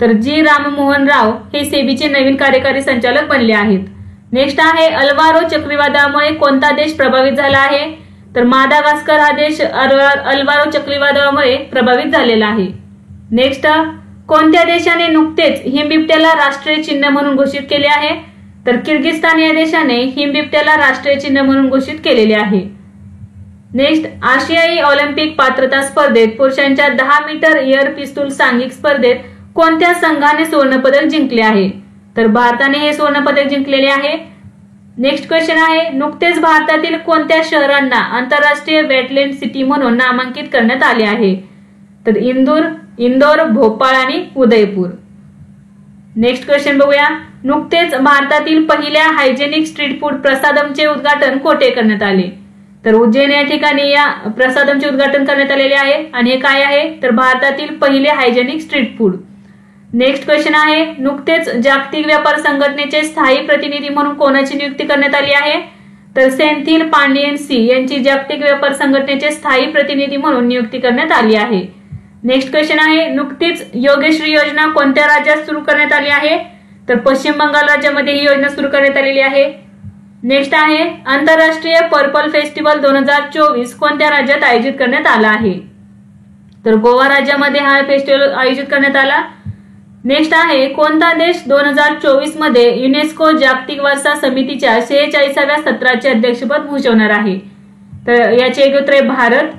तर जी राममोहन राव हे सेबीचे नवीन कार्यकारी संचालक बनले आहेत. नेक्स्ट आहे, अल्वारो चक्रीवादळामुळे कोणता देश प्रभावित झाला आहे? तर मादागास्कर हा देश अल्वारो चक्रीवादळामुळे प्रभावित झालेला आहे. नेक्स्ट, कोणत्या देशाने नुकतेच हिमबिबट्याला राष्ट्रीय चिन्ह म्हणून घोषित केले आहे? तर किर्गिस्तान या देशाने हिमबिबट्याला राष्ट्रीय चिन्ह म्हणून घोषित केलेले आहे. नेक्स्ट, आशियाई ऑलिम्पिक पात्रता स्पर्धेत पुरुषांच्या 10 मीटर एअर पिस्तूल सांघिक स्पर्धेत कोणत्या संघाने सुवर्णपदक जिंकले आहे? तर भारताने हे सुवर्णपदक जिंकलेले आहे. नेक्स्ट क्वेश्चन आहे, नुकतेच भारतातील कोणत्या शहरांना आंतरराष्ट्रीय वेटलँड सिटी म्हणून नामांकित करण्यात आले आहे? तर इंदोर, भोपाळ आणि उदयपूर. नेक्स्ट क्वेश्चन बघूया, नुकतेच भारतातील पहिल्या हायजेनिक स्ट्रीट फूड प्रसादमचे उद्घाटन कोठे करण्यात आले? तर उज्जैन या ठिकाणी या प्रसादमचे उद्घाटन करण्यात आलेले आहे. आणि हे काय आहे? तर भारतातील पहिले hygienic street food. Next question आहे, नुकतेच जागतिक व्यापार संघटनेचे स्थायी प्रतिनिधी म्हणून कोणाची नियुक्ती करण्यात आली आहे? तर सेंथिल पांडियन सी यांची जागतिक व्यापार संघटनेचे स्थायी प्रतिनिधी म्हणून नियुक्ती करण्यात आली आहे. नेक्स्ट क्वेश्चन आहे, नुकतीच योगश्री योजना कोणत्या राज्यात सुरू करण्यात आली आहे? तर पश्चिम बंगाल राज्यामध्ये ही योजना सुरू करण्यात आलेली आहे. नेक्स्ट आहे, आंतरराष्ट्रीय पर्पल फेस्टिवल 2024 कोणत्या राज्यात आयोजित करण्यात आला आहे? तर गोवा राज्यामध्ये हा फेस्टिवल आयोजित करण्यात आला. नेक्स्ट आहे कोणता देश 2024 मध्ये युनेस्को जागतिक वारसा समितीच्या 46व्या सत्राचे अध्यक्षपद भूषवणार आहे? तर याचे एक उत्तर आहे भारत.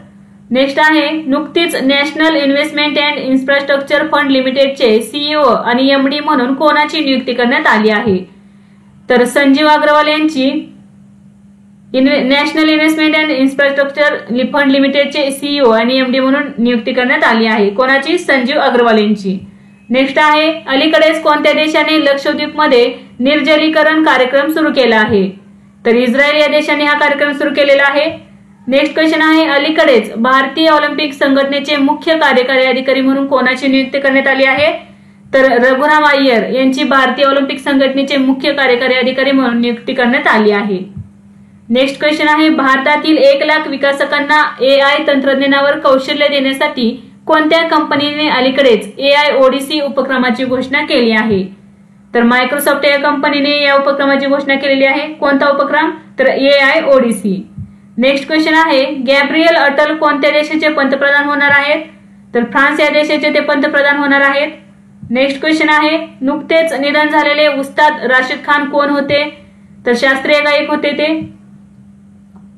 नेक्स्ट आहे नुकतीच national investment and infrastructure fund लिमिटेडचे सीईओ आणि एमडी म्हणून कोणाची नियुक्ती करण्यात आली आहे? तर संजीव अग्रवाल यांची national investment and infrastructure fund लिमिटेडचे सीईओ आणि एमडी म्हणून नियुक्ती करण्यात आली आहे. कोणाची? संजीव अग्रवाल यांची. नेक्स्ट आहे अलीकडेच कोणत्या देशाने लक्षद्वीपमध्ये निर्जलीकरण कार्यक्रम सुरू केला आहे? तर इस्रायल या देशाने हा कार्यक्रम सुरू केलेला आहे. नेक्स्ट क्वेश्चन आहे अलीकडेच भारतीय ऑलिम्पिक संघटनेचे मुख्य कार्यकारी अधिकारी म्हणून कोणाची नियुक्ती करण्यात आली आहे? तर रघुराम अय्यर यांची भारतीय ऑलिम्पिक संघटनेचे मुख्य कार्यकारी अधिकारी म्हणून नियुक्ती करण्यात आली आहे. नेक्स्ट क्वेश्चन आहे भारतातील 1 लाख विकासकांना AI तंत्रज्ञानावर कौशल्य देण्यासाठी कोणत्या कंपनीने अलीकडेच AI ओडिसी उपक्रमाची घोषणा केली आहे? तर मायक्रोसॉफ्ट या कंपनीने या उपक्रमाची घोषणा केलेली आहे. कोणता उपक्रम? तर AI ओडिसी. नेक्स्ट क्वेश्चन आहे गॅब्रियल अटल कोणत्या देशाचे पंतप्रधान होणार आहेत? तर फ्रान्स या देशाचे ते पंतप्रधान होणार आहेत. नेक्स्ट क्वेश्चन आहे नुकतेच निधन झालेले उस्ताद राशिद खान कोण होते? तर शास्त्रीय गायक होते ते.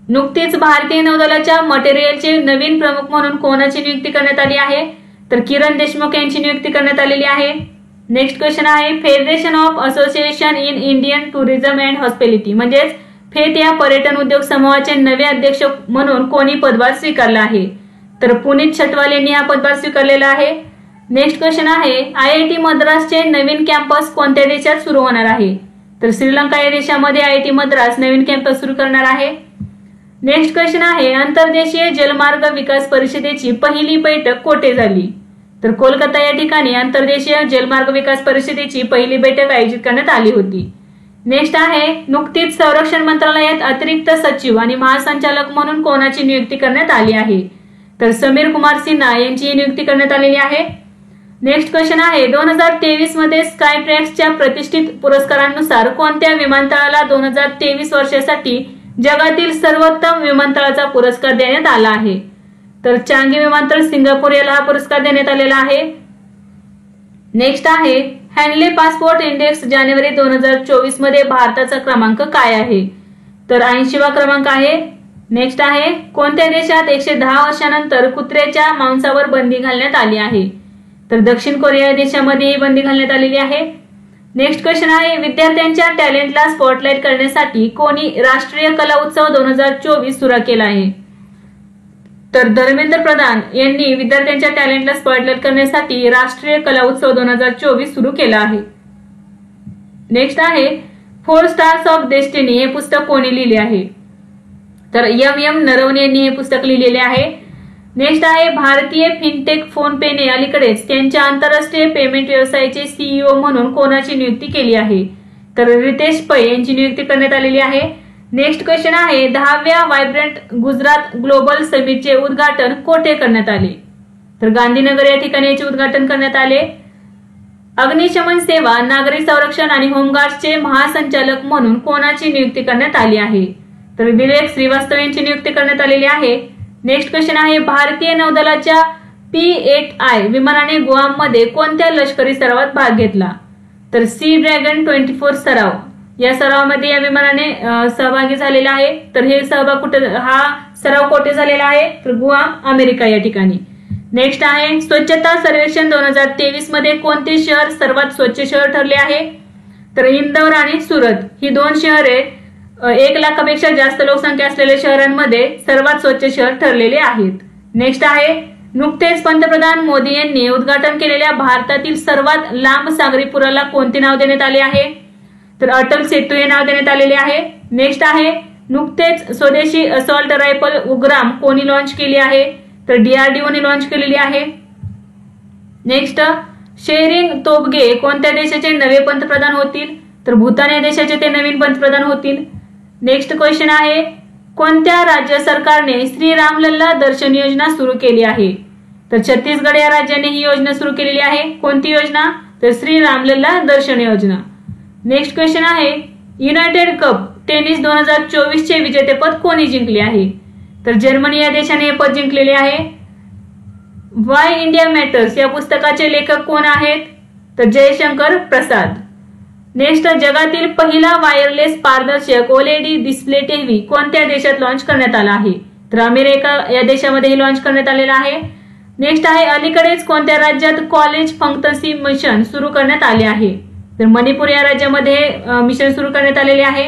नुकतीच भारतीय नौदलाच्या मटेरियलचे नवीन प्रमुख म्हणून कोणाची नियुक्ती करण्यात आली आहे? तर किरण देशमुख यांची नियुक्ती करण्यात आलेली आहे. नेक्स्ट क्वेश्चन आहे federation of association in Indian tourism and hospitality म्हणजेच फेट या पर्यटन उद्योग समूहाचे नवे अध्यक्ष म्हणून कोणी पदभार स्वीकारला आहे? तर पुनीत छटवाल यांनी हा पदभार स्वीकारलेला आहे. नेक्स्ट क्वेश्चन आहे IIT मद्रासचे नवीन कॅम्पस कोणत्या देशात सुरू होणार आहे? तर श्रीलंका या देशामध्ये IIT मद्रास नवीन कॅम्पस सुरू करणार आहे. नेक्स्ट क्वेश्चन आहे अंतर्देशीय जलमार्ग विकास परिषदेची पहिली बैठक कोठे झाली? तर कोलकाता या ठिकाणी अंतर्देशीय जलमार्ग विकास परिषदेची पहिली बैठक आयोजित करण्यात आली होती. नेक्स्ट आहे नुकतीच संरक्षण मंत्रालयात अतिरिक्त सचिव आणि महासंचालक म्हणून कोणाची नियुक्ती करण्यात आली आहे? तर समीर कुमार सिन्हा यांची नियुक्ती करण्यात आलेली आहे. नेक्स्ट क्वेश्चन आहे 2023 मध्ये स्कायट्रॅक्सच्या प्रतिष्ठित पुरस्कारांनुसार कोणत्या विमानतळाला 2023 वर्षासाठी जगातील सर्वोत्तम विमानतळाचा पुरस्कार देण्यात आला आहे? तर चांगी विमानतळ सिंगापूर याला हा पुरस्कार देण्यात आलेला आहे. नेक्स्ट आहे हॅनले पासपोर्ट इंडेक्स जानेवारी 2024 मध्ये भारताचा क्रमांक काय आहे? तर 80वा क्रमांक आहे. नेक्स्ट आहे कोणत्या देशात 110 वर्षानंतर कुत्र्याच्या मांसावर बंदी घालण्यात आली आहे? तर दक्षिण कोरिया या देशामध्ये ही बंदी घालण्यात आलेली आहे. नेक्स्ट क्वेश्चन आहे विद्यार्थ्यांच्या टॅलेंटला स्पॉटलाइट करण्यासाठी कोणी राष्ट्रीय कला उत्सव 2024 सुरू केला आहे? तर धर्मेंद्र प्रधान यांनी विद्यार्थ्यांच्या टॅलेंटला स्पॉटलाइट करण्यासाठी राष्ट्रीय कला उत्सव 2024 सुरू केला आहे. नेक्स्ट आहे 4 स्टार्स ऑफ डेस्टिनी हे पुस्तक कोणी लिहिले आहे? तर MM नरवणे यांनी हे पुस्तक लिहिलेले आहे. नेक्स्ट आहे भारतीय फिनटेक फोनपेने अलीकडेच त्यांच्या आंतरराष्ट्रीय पेमेंट व्यवसायाचे सीईओ म्हणून कोणाची नियुक्ती केली आहे? तर रितेश पै यांची नियुक्ती करण्यात आलेली आहे. नेक्स्ट क्वेश्चन आहे 10व्या व्हायब्रंट गुजरात ग्लोबल समिटचे उद्घाटन कोठे करण्यात आले? तर गांधीनगर या ठिकाणी याचे उद्घाटन करण्यात आले. अग्निशमन सेवा, नागरी संरक्षण आणि होमगार्ड्सचे महासंचालक म्हणून कोणाची नियुक्ती करण्यात आली आहे? तर विवेक श्रीवास्तव यांची नियुक्ती करण्यात आलेली आहे. नेक्स्ट क्वेश्चन आहे भारतीय नौदलाच्या P-8I विमानाने गुआममध्ये कोणत्या लष्करी सरावात भाग घेतला? तर सी ड्रॅगन 24 सराव या सरावामध्ये या विमानाने सहभागी झालेला आहे. तर हे हा सराव कोठे झालेला आहे? तर गुआम, अमेरिका या ठिकाणी. नेक्स्ट आहे स्वच्छता सर्वेक्षण 2023 मध्ये कोणते शहर सर्वात स्वच्छ शहर ठरले आहे? तर इंदौर आणि सुरत ही 2 शहरे 1 लाखापेक्षा जास्त लोकसंख्या असलेल्या शहरांमध्ये सर्वात स्वच्छ शहर ठरलेले आहेत. नेक्स्ट आहे नुकतेच पंतप्रधान मोदी यांनी उद्घाटन केलेल्या भारतातील सर्वात लांब सागरी पुलाला कोणते नाव देण्यात आले आहे? तर अटल सेतू हे नाव देण्यात आलेले आहे. नेक्स्ट आहे नुकतेच स्वदेशी असॉल्ट रायफल उग्राम कोणी लॉन्च केली आहे? तर DRDO ने लॉन्च केलेली आहे. नेक्स्ट शेरिंग तोबगे कोणत्या देशाचे नवे पंतप्रधान होतील? तर भूतान या देशाचे ते नवीन पंतप्रधान होतील. नेक्स्ट क्वेश्चन आहे कोणत्या राज्य सरकारने श्री रामलल्ला दर्शन योजना सुरू केली आहे? तर छत्तीसगड या राज्याने ही योजना सुरू केलेली आहे. कोणती योजना? तर श्री रामलल्ला दर्शन योजना. नेक्स्ट क्वेश्चन आहे युनायटेड कप टेनिस 2024 चे विजेतेपद कोणी जिंकले आहे? तर जर्मनी या देशाने हे पद जिंकलेले आहे. वाय इंडिया मॅटर्स या पुस्तकाचे लेखक कोण आहेत? तर जयशंकर प्रसाद. नेक्स्ट, जगातील पहिला वायरलेस पारदर्शक ओएलईडी डिस्प्ले टीव्ही कोणत्या देशात लॉन्च करण्यात आला आहे? तर अमेरिका या देशामध्ये लॉन्च करण्यात आलेला आहे. नेक्स्ट आहे, अलीकडेच कोणत्या राज्यात कॉलेज फंक्शन्सी मिशन सुरू करण्यात आले आहे? तर मणिपूर या राज्यामध्ये मिशन सुरू करण्यात आलेले आहे.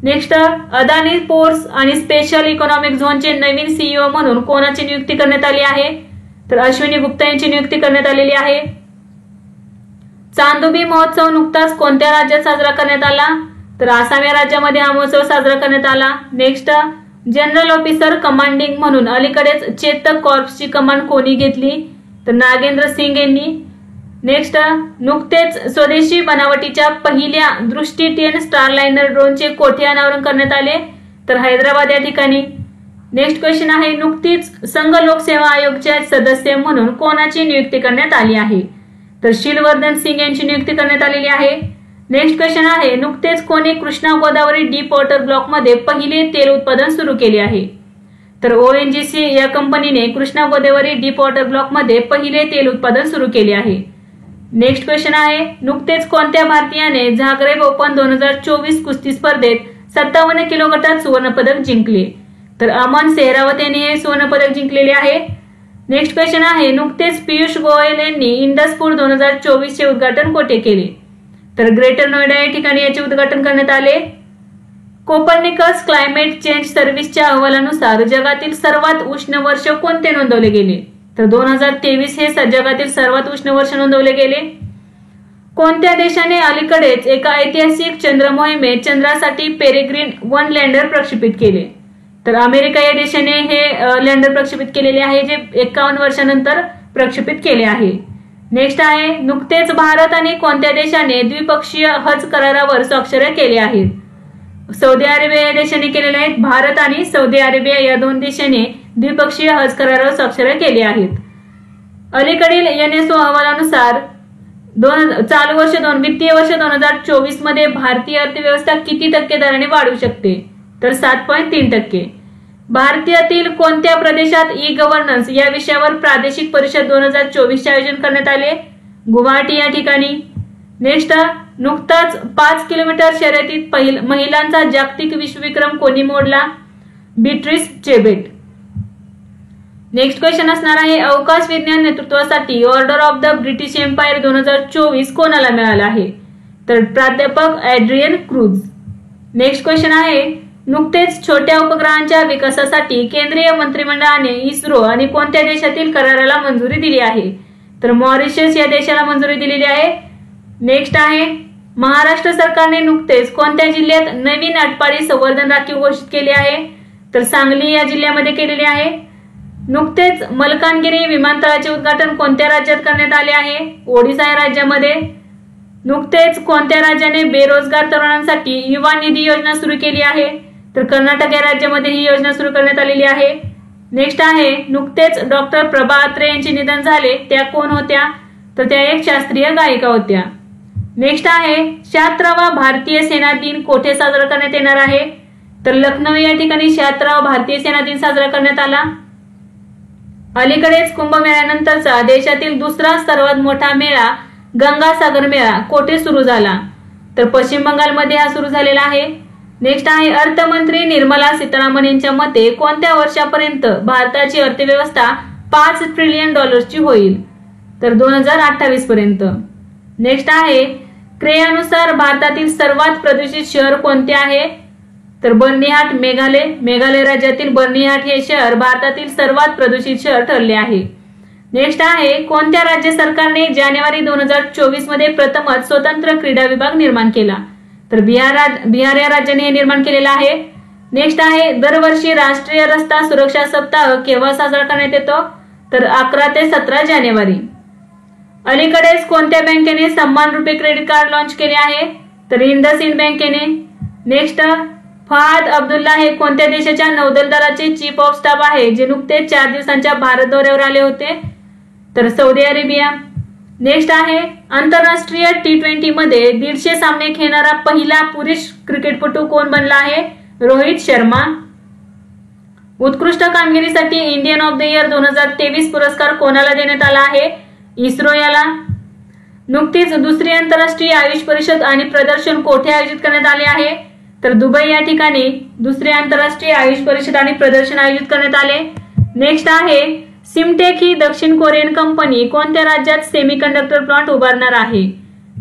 नेक्स्ट, अदानी पोर्ट्स आणि स्पेशल इकॉनॉमिक झोनचे नवीन सीईओ म्हणून कोणाची नियुक्ती करण्यात आली आहे? तर अश्विनी गुप्ता यांची नियुक्ती करण्यात आलेली आहे. चांदोबी महोत्सव नुकताच कोणत्या राज्यात साजरा करण्यात आला? तर आसाम या राज्यामध्ये हा महोत्सव साजरा करण्यात आला. नेक्स्ट, जनरल ऑफिसर कमांडिंग म्हणून अलीकडेच चेतक कॉर्प्सची कमांड कोणी घेतली? तर नागेंद्र सिंग यांनी. नेक्स्ट, नुकतेच स्वदेशी बनावटीच्या पहिल्या दृष्टी 10 स्टारलाइनर ड्रोनचे कोठे अनावरण करण्यात आले? तर हैदराबाद या ठिकाणी. नेक्स्ट क्वेश्चन आहे, नुकतीच संघ लोकसेवा आयोगचे सदस्य म्हणून कोणाची नियुक्ती करण्यात आली आहे? तर शीलवर्धन सिंग यांची नियुक्ती करण्यात आलेली आहे. नेक्स्ट क्वेश्चन आहे, नुकतेच कोणी कृष्णा गोदावरी डीप वॉटर ब्लॉकमध्ये पहिले तेल उत्पादन सुरू केले आहे? तर ONGC या कंपनीने कृष्णा गोदावरी डीप वॉटर ब्लॉकमध्ये पहिले तेल उत्पादन सुरू केले आहे. नेक्स्ट क्वेश्चन आहे, नुकतेच कोणत्या भारतीयाने झाग्रेब ओपन 2024 कुस्ती स्पर्धेत 57 किलो गटात सुवर्णपदक जिंकले? तर अमन सेहरावत यांनी हे सुवर्णपदक जिंकलेले आहे. नेक्स्ट क्वेश्चन आहे, नुकतेच पियुष गोयल यांनी इंडस फूड 2024 चे उद्घाटन कोठे केले? तर ग्रेटर नोएडा या ठिकाणी याचे उद्घाटन करण्यात आले. कोपर्निकस क्लायमेट चेंज सर्व्हिसच्या अहवालानुसार जगातील सर्वात उष्ण वर्ष कोणते नोंदवले गेले? तर 2023 हे जगातील सर्वात उष्ण वर्ष नोंदवले गेले. कोणत्या देशाने अलीकडेच एका ऐतिहासिक चंद्र मोहिमेत चंद्रासाठी पेरेग्रीन 1 लँडर प्रक्षेपित केले? तर अमेरिका या देशाने हे लँडर प्रक्षेपित केलेले आहे, जे 51 वर्षानंतर प्रक्षेपित केले आहे. नेक्स्ट आहे, नुकतेच भारत आणि कोणत्या देशाने द्विपक्षीय हज करारावर स्वाक्षऱ्या केल्या आहेत? सौदी अरेबिया या देशाने केलेले आहेत. भारत आणि सौदी अरेबिया या 2 देशांनी द्विपक्षीय हज करारावर स्वाक्षऱ्या केल्या आहेत. अलीकडील NSO अहवालानुसार चालू वर्ष वित्तीय वर्ष 2024 मध्ये भारतीय अर्थव्यवस्था किती टक्के दराने वाढू शकते? तर 7.3%. भारतातील कोणत्या प्रदेशात ई गव्हर्नन्स या विषयावर प्रादेशिक परिषद 2024 चे आयोजन करण्यात आले? गुवाहाटी या ठिकाणी. नेक्स्ट, नुकताच 5 किलोमीटर शर्यतीत महिलांचा जागतिक विश्वविक्रम कोणी मोडला? बीट्रिस चेबेट. नेक्स्ट क्वेश्चन असणार आहे, अवकाश विज्ञान नेतृत्वासाठी order of the British Empire 2024 कोणाला मिळाला आहे? तर प्राध्यापक ॲड्रियन क्रूज. नेक्स्ट क्वेश्चन आहे, नुकतेच छोट्या उपग्रहांच्या विकासासाठी केंद्रीय मंत्रिमंडळाने इस्रो आणि कोणत्या देशातील कराराला मंजुरी दिली आहे? तर मॉरिशस या देशाला मंजुरी दिलेली आहे. नेक्स्ट आहे, महाराष्ट्र सरकारने नुकतेच कोणत्या जिल्ह्यात नवीन आटपाडी संवर्धन राखीव घोषित केले आहे? तर सांगली या जिल्ह्यामध्ये केलेले आहे. नुकतेच मलकानगिरी विमानतळाचे उद्घाटन कोणत्या राज्यात करण्यात आले आहे? ओडिशा या राज्यामध्ये. नुकतेच कोणत्या राज्याने बेरोजगार तरुणांसाठी युवा निधी योजना सुरू केली आहे? तर कर्नाटक या राज्यामध्ये ही योजना सुरू करण्यात आलेली आहे. नेक्स्ट आहे, नुकतेच डॉक्टर प्रभा अत्रे यांचे निधन झाले, त्या कोण होत्या? तर त्या एक शास्त्रीय गायिका होत्या. नेक्स्ट आहे, 76वा भारतीय सेना दिन कोठे साजरा करण्यात येणार आहे? तर लखनौ या ठिकाणी 76वा भारतीय सेना दिन साजरा करण्यात आला. अलीकडेच कुंभमेळ्यानंतरचा देशातील दुसरा सर्वात मोठा मेळा गंगासागर मेळा कोठे सुरू झाला? तर पश्चिम बंगालमध्ये हा सुरू झालेला आहे. नेक्स्ट आहे, अर्थमंत्री निर्मला सीतारामन यांच्या मते कोणत्या वर्षापर्यंत भारताची अर्थव्यवस्था $5 ट्रिलियन होईल? तर 2028 पर्यंत. नेक्स्ट आहे, क्रेयानुसार भारतातील सर्वात प्रदूषित शहर कोणते आहे? तर बर्निहाट मेघालय राज्यातील बर्निहाट हे शहर भारतातील सर्वात प्रदूषित शहर ठरले आहे. नेक्स्ट आहे, कोणत्या राज्य सरकारने जानेवारी 2024 मध्ये प्रथमच स्वतंत्र क्रीडा विभाग निर्माण केला? तर बिहार या राज्याने हे निर्माण केलेला आहे. नेक्स्ट आहे, दरवर्षी राष्ट्रीय रस्ता सुरक्षा सप्ताह केव्हा साजरा करण्यात येतो? तर 11 ते 17 जानेवारी. अलीकडेच कोणत्या बँकेने सन्मान रुपे क्रेडिट कार्ड लॉन्च केले आहे? तर इंडसइंड बँकेने. नेक्स्ट, फहाद अब्दुल्ला हे कोणत्या देशाच्या नौदल दलाचे चीफ ऑफ स्टाफ आहे, जे नुकतेच 4 दिवसांच्या भारत दौऱ्यावर आले होते? तर सौदी अरेबिया. नेक्स्ट आहे, आंतरराष्ट्रीय T20 मध्ये 150 सामने खेळणारा पहिला पुरुष क्रिकेटपटू कोण बनला आहे? रोहित शर्मा. उत्कृष्ट कामगिरीसाठी इंडियन ऑफ द इयर 2023 पुरस्कार कोणाला देण्यात आला आहे? इस्रो याला. नुकतीच दुसरी आंतरराष्ट्रीय आयुष परिषद आणि प्रदर्शन कोठे आयोजित करण्यात आले आहे? तर दुबई या ठिकाणी दुसरी आंतरराष्ट्रीय आयुष परिषद आणि प्रदर्शन आयोजित करण्यात आले. नेक्स्ट आहे सिमटेक ही दक्षिण कोरियन कंपनी कोणत्या राज्यात सेमीकंडक्टर प्लांट उभारणार आहे?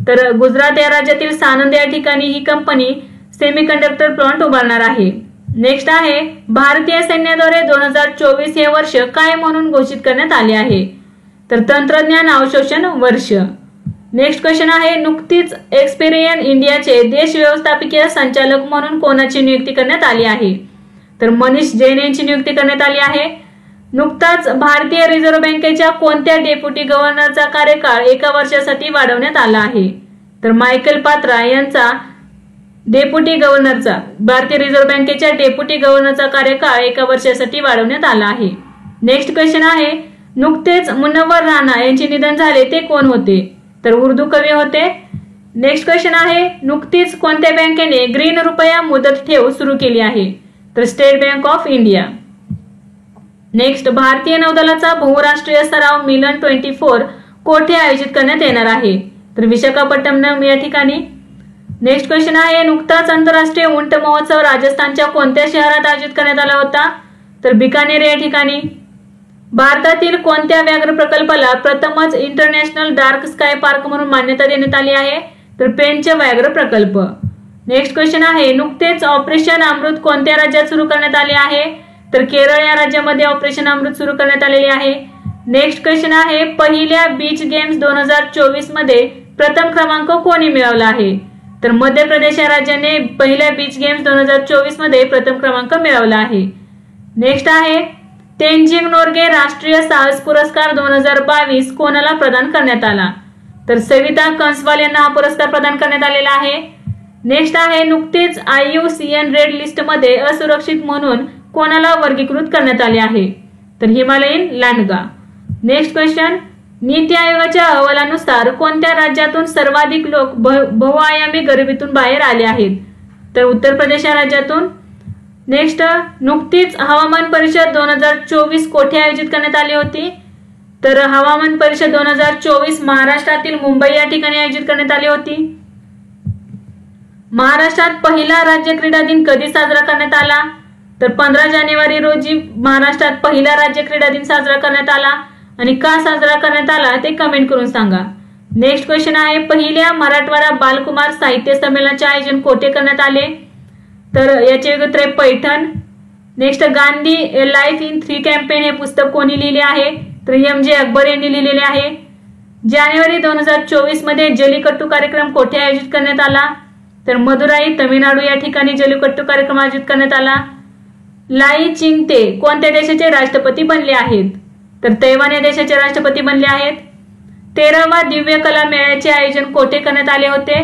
तर गुजरात या राज्यातील सानंद या ठिकाणी ही कंपनी सेमीकंडक्टर प्लांट उभारणार आहे. नेक्स्ट आहे भारतीय सैन्याद्वारे 2024 हे वर्ष काय म्हणून घोषित करण्यात आले आहे? तर तंत्रज्ञान अवशोषण वर्ष. नेक्स्ट क्वेश्चन आहे नुकतीच एक्सपेरियन इंडियाचे देश व्यवस्थापकीय संचालक म्हणून कोणाची नियुक्ती करण्यात आली आहे? तर मनीष जैन यांची नियुक्ती करण्यात आली आहे. नुकताच भारतीय रिझर्व्ह बँकेच्या कोणत्या डेप्युटी गव्हर्नरचा कार्यकाळ 1 वर्षासाठी वाढवण्यात आला आहे? तर मायकल पात्रा यांचा डेप्युटी गव्हर्नरचा भारतीय रिझर्व्ह बँकेच्या डेप्युटी गव्हर्नरचा कार्यकाळ 1 वर्षासाठी वाढवण्यात आला आहे. नेक्स्ट क्वेश्चन आहे नुकतेच मुनव्वर राणा यांचे निधन झाले ते कोण होते? तर उर्दू कवी होते. नेक्स्ट क्वेश्चन आहे नुकतीच कोणत्या बँकेने ग्रीन रुपया मुदत ठेव सुरू केली आहे? तर state bank of India. Next भारतीय नौदलाचा बहुराष्ट्रीय सराव मिलन 24 कोठे आयोजित करण्यात येणार आहे? तर विशाखापट्टणम या ठिकाणी. नेक्स्ट क्वेश्चन आहे नुकताच आंतरराष्ट्रीय उंट महोत्सव राजस्थानच्या कोणत्या शहरात आयोजित करण्यात आला होता? तर बिकानेर या ठिकाणी. भारतातील कोणत्या व्याघ्र प्रकल्पाला प्रथमच इंटरनॅशनल डार्क स्काय पार्क म्हणून मान्यता देण्यात आली आहे? तर पेंच व्याघ्र प्रकल्प. नेक्स्ट क्वेश्चन आहे नुकतेच ऑपरेशन अमृत कोणत्या राज्यात सुरू करण्यात आले आहे? तर केरळ या राज्यामध्ये ऑपरेशन अमृत सुरू करण्यात आलेले आहे. नेक्स्ट क्वेश्चन आहे पहिल्या बीच गेम्स 2024 मध्ये प्रथम क्रमांक कोणी मिळवला आहे? तर मध्य प्रदेश या राज्याने पहिल्या बीच गेम्स 2024 मध्ये प्रथम क्रमांक मिळवला आहे. नेक्स्ट आहे तेनजिंग नोर्गे राष्ट्रीय साहस पुरस्कार 2022 कोणाला प्रदान करण्यात आला? तर सविता कंसवाल यांना हा पुरस्कार प्रदान करण्यात आलेला आहे. नेक्स्ट आहे नुकतेच IUCN रेड लिस्ट मध्ये असुरक्षित म्हणून कोणाला वर्गीकृत करण्यात आले आहे? तर हिमालयन लांडगा. नेक्स्ट क्वेश्चन नीती आयोगाच्या अहवालानुसार कोणत्या राज्यातून सर्वाधिक लोक बहुआयामी गरिबीतून बाहेर आले आहेत? तर उत्तर प्रदेश या राज्यातून. नेक्स्ट नुकतीच हवामान परिषद 2024 कोठे आयोजित करण्यात आली होती? तर हवामान परिषद 2024 महाराष्ट्रातील मुंबई या ठिकाणी आयोजित करण्यात आली होती. महाराष्ट्रात पहिला राज्य क्रीडा दिन कधी साजरा करण्यात आला? तर 15 जानेवारी रोजी महाराष्ट्रात पहिला राज्य क्रीडा दिन साजरा करण्यात आला आणि का साजरा करण्यात आला ते कमेंट करून सांगा. नेक्स्ट क्वेश्चन आहे पहिल्या मराठवाडा बालकुमार साहित्य संमेलनाचे आयोजन कोठे करण्यात आले? तर याचे उत्तर आहे Paithan. Next Gandhi life in 3 campaign हे पुस्तक कोणी लिहिले आहे? तर MJ अकबर यांनी लिहिलेले आहे. जानेवारी 2024 मध्ये जल्लीकट्टू कार्यक्रम कोठे आयोजित करण्यात आला? तर मदुराई तमिळनाडू या ठिकाणी जल्लीकट्टू कार्यक्रम आयोजित करण्यात आला. लाई चिंगते कोणत्या देशाचे राष्ट्रपती बनले आहेत? तर तैवान या देशाचे राष्ट्रपती बनले आहेत. 13वा दिव्य कला मेळ्याचे आयोजन कोठे करण्यात आले होते?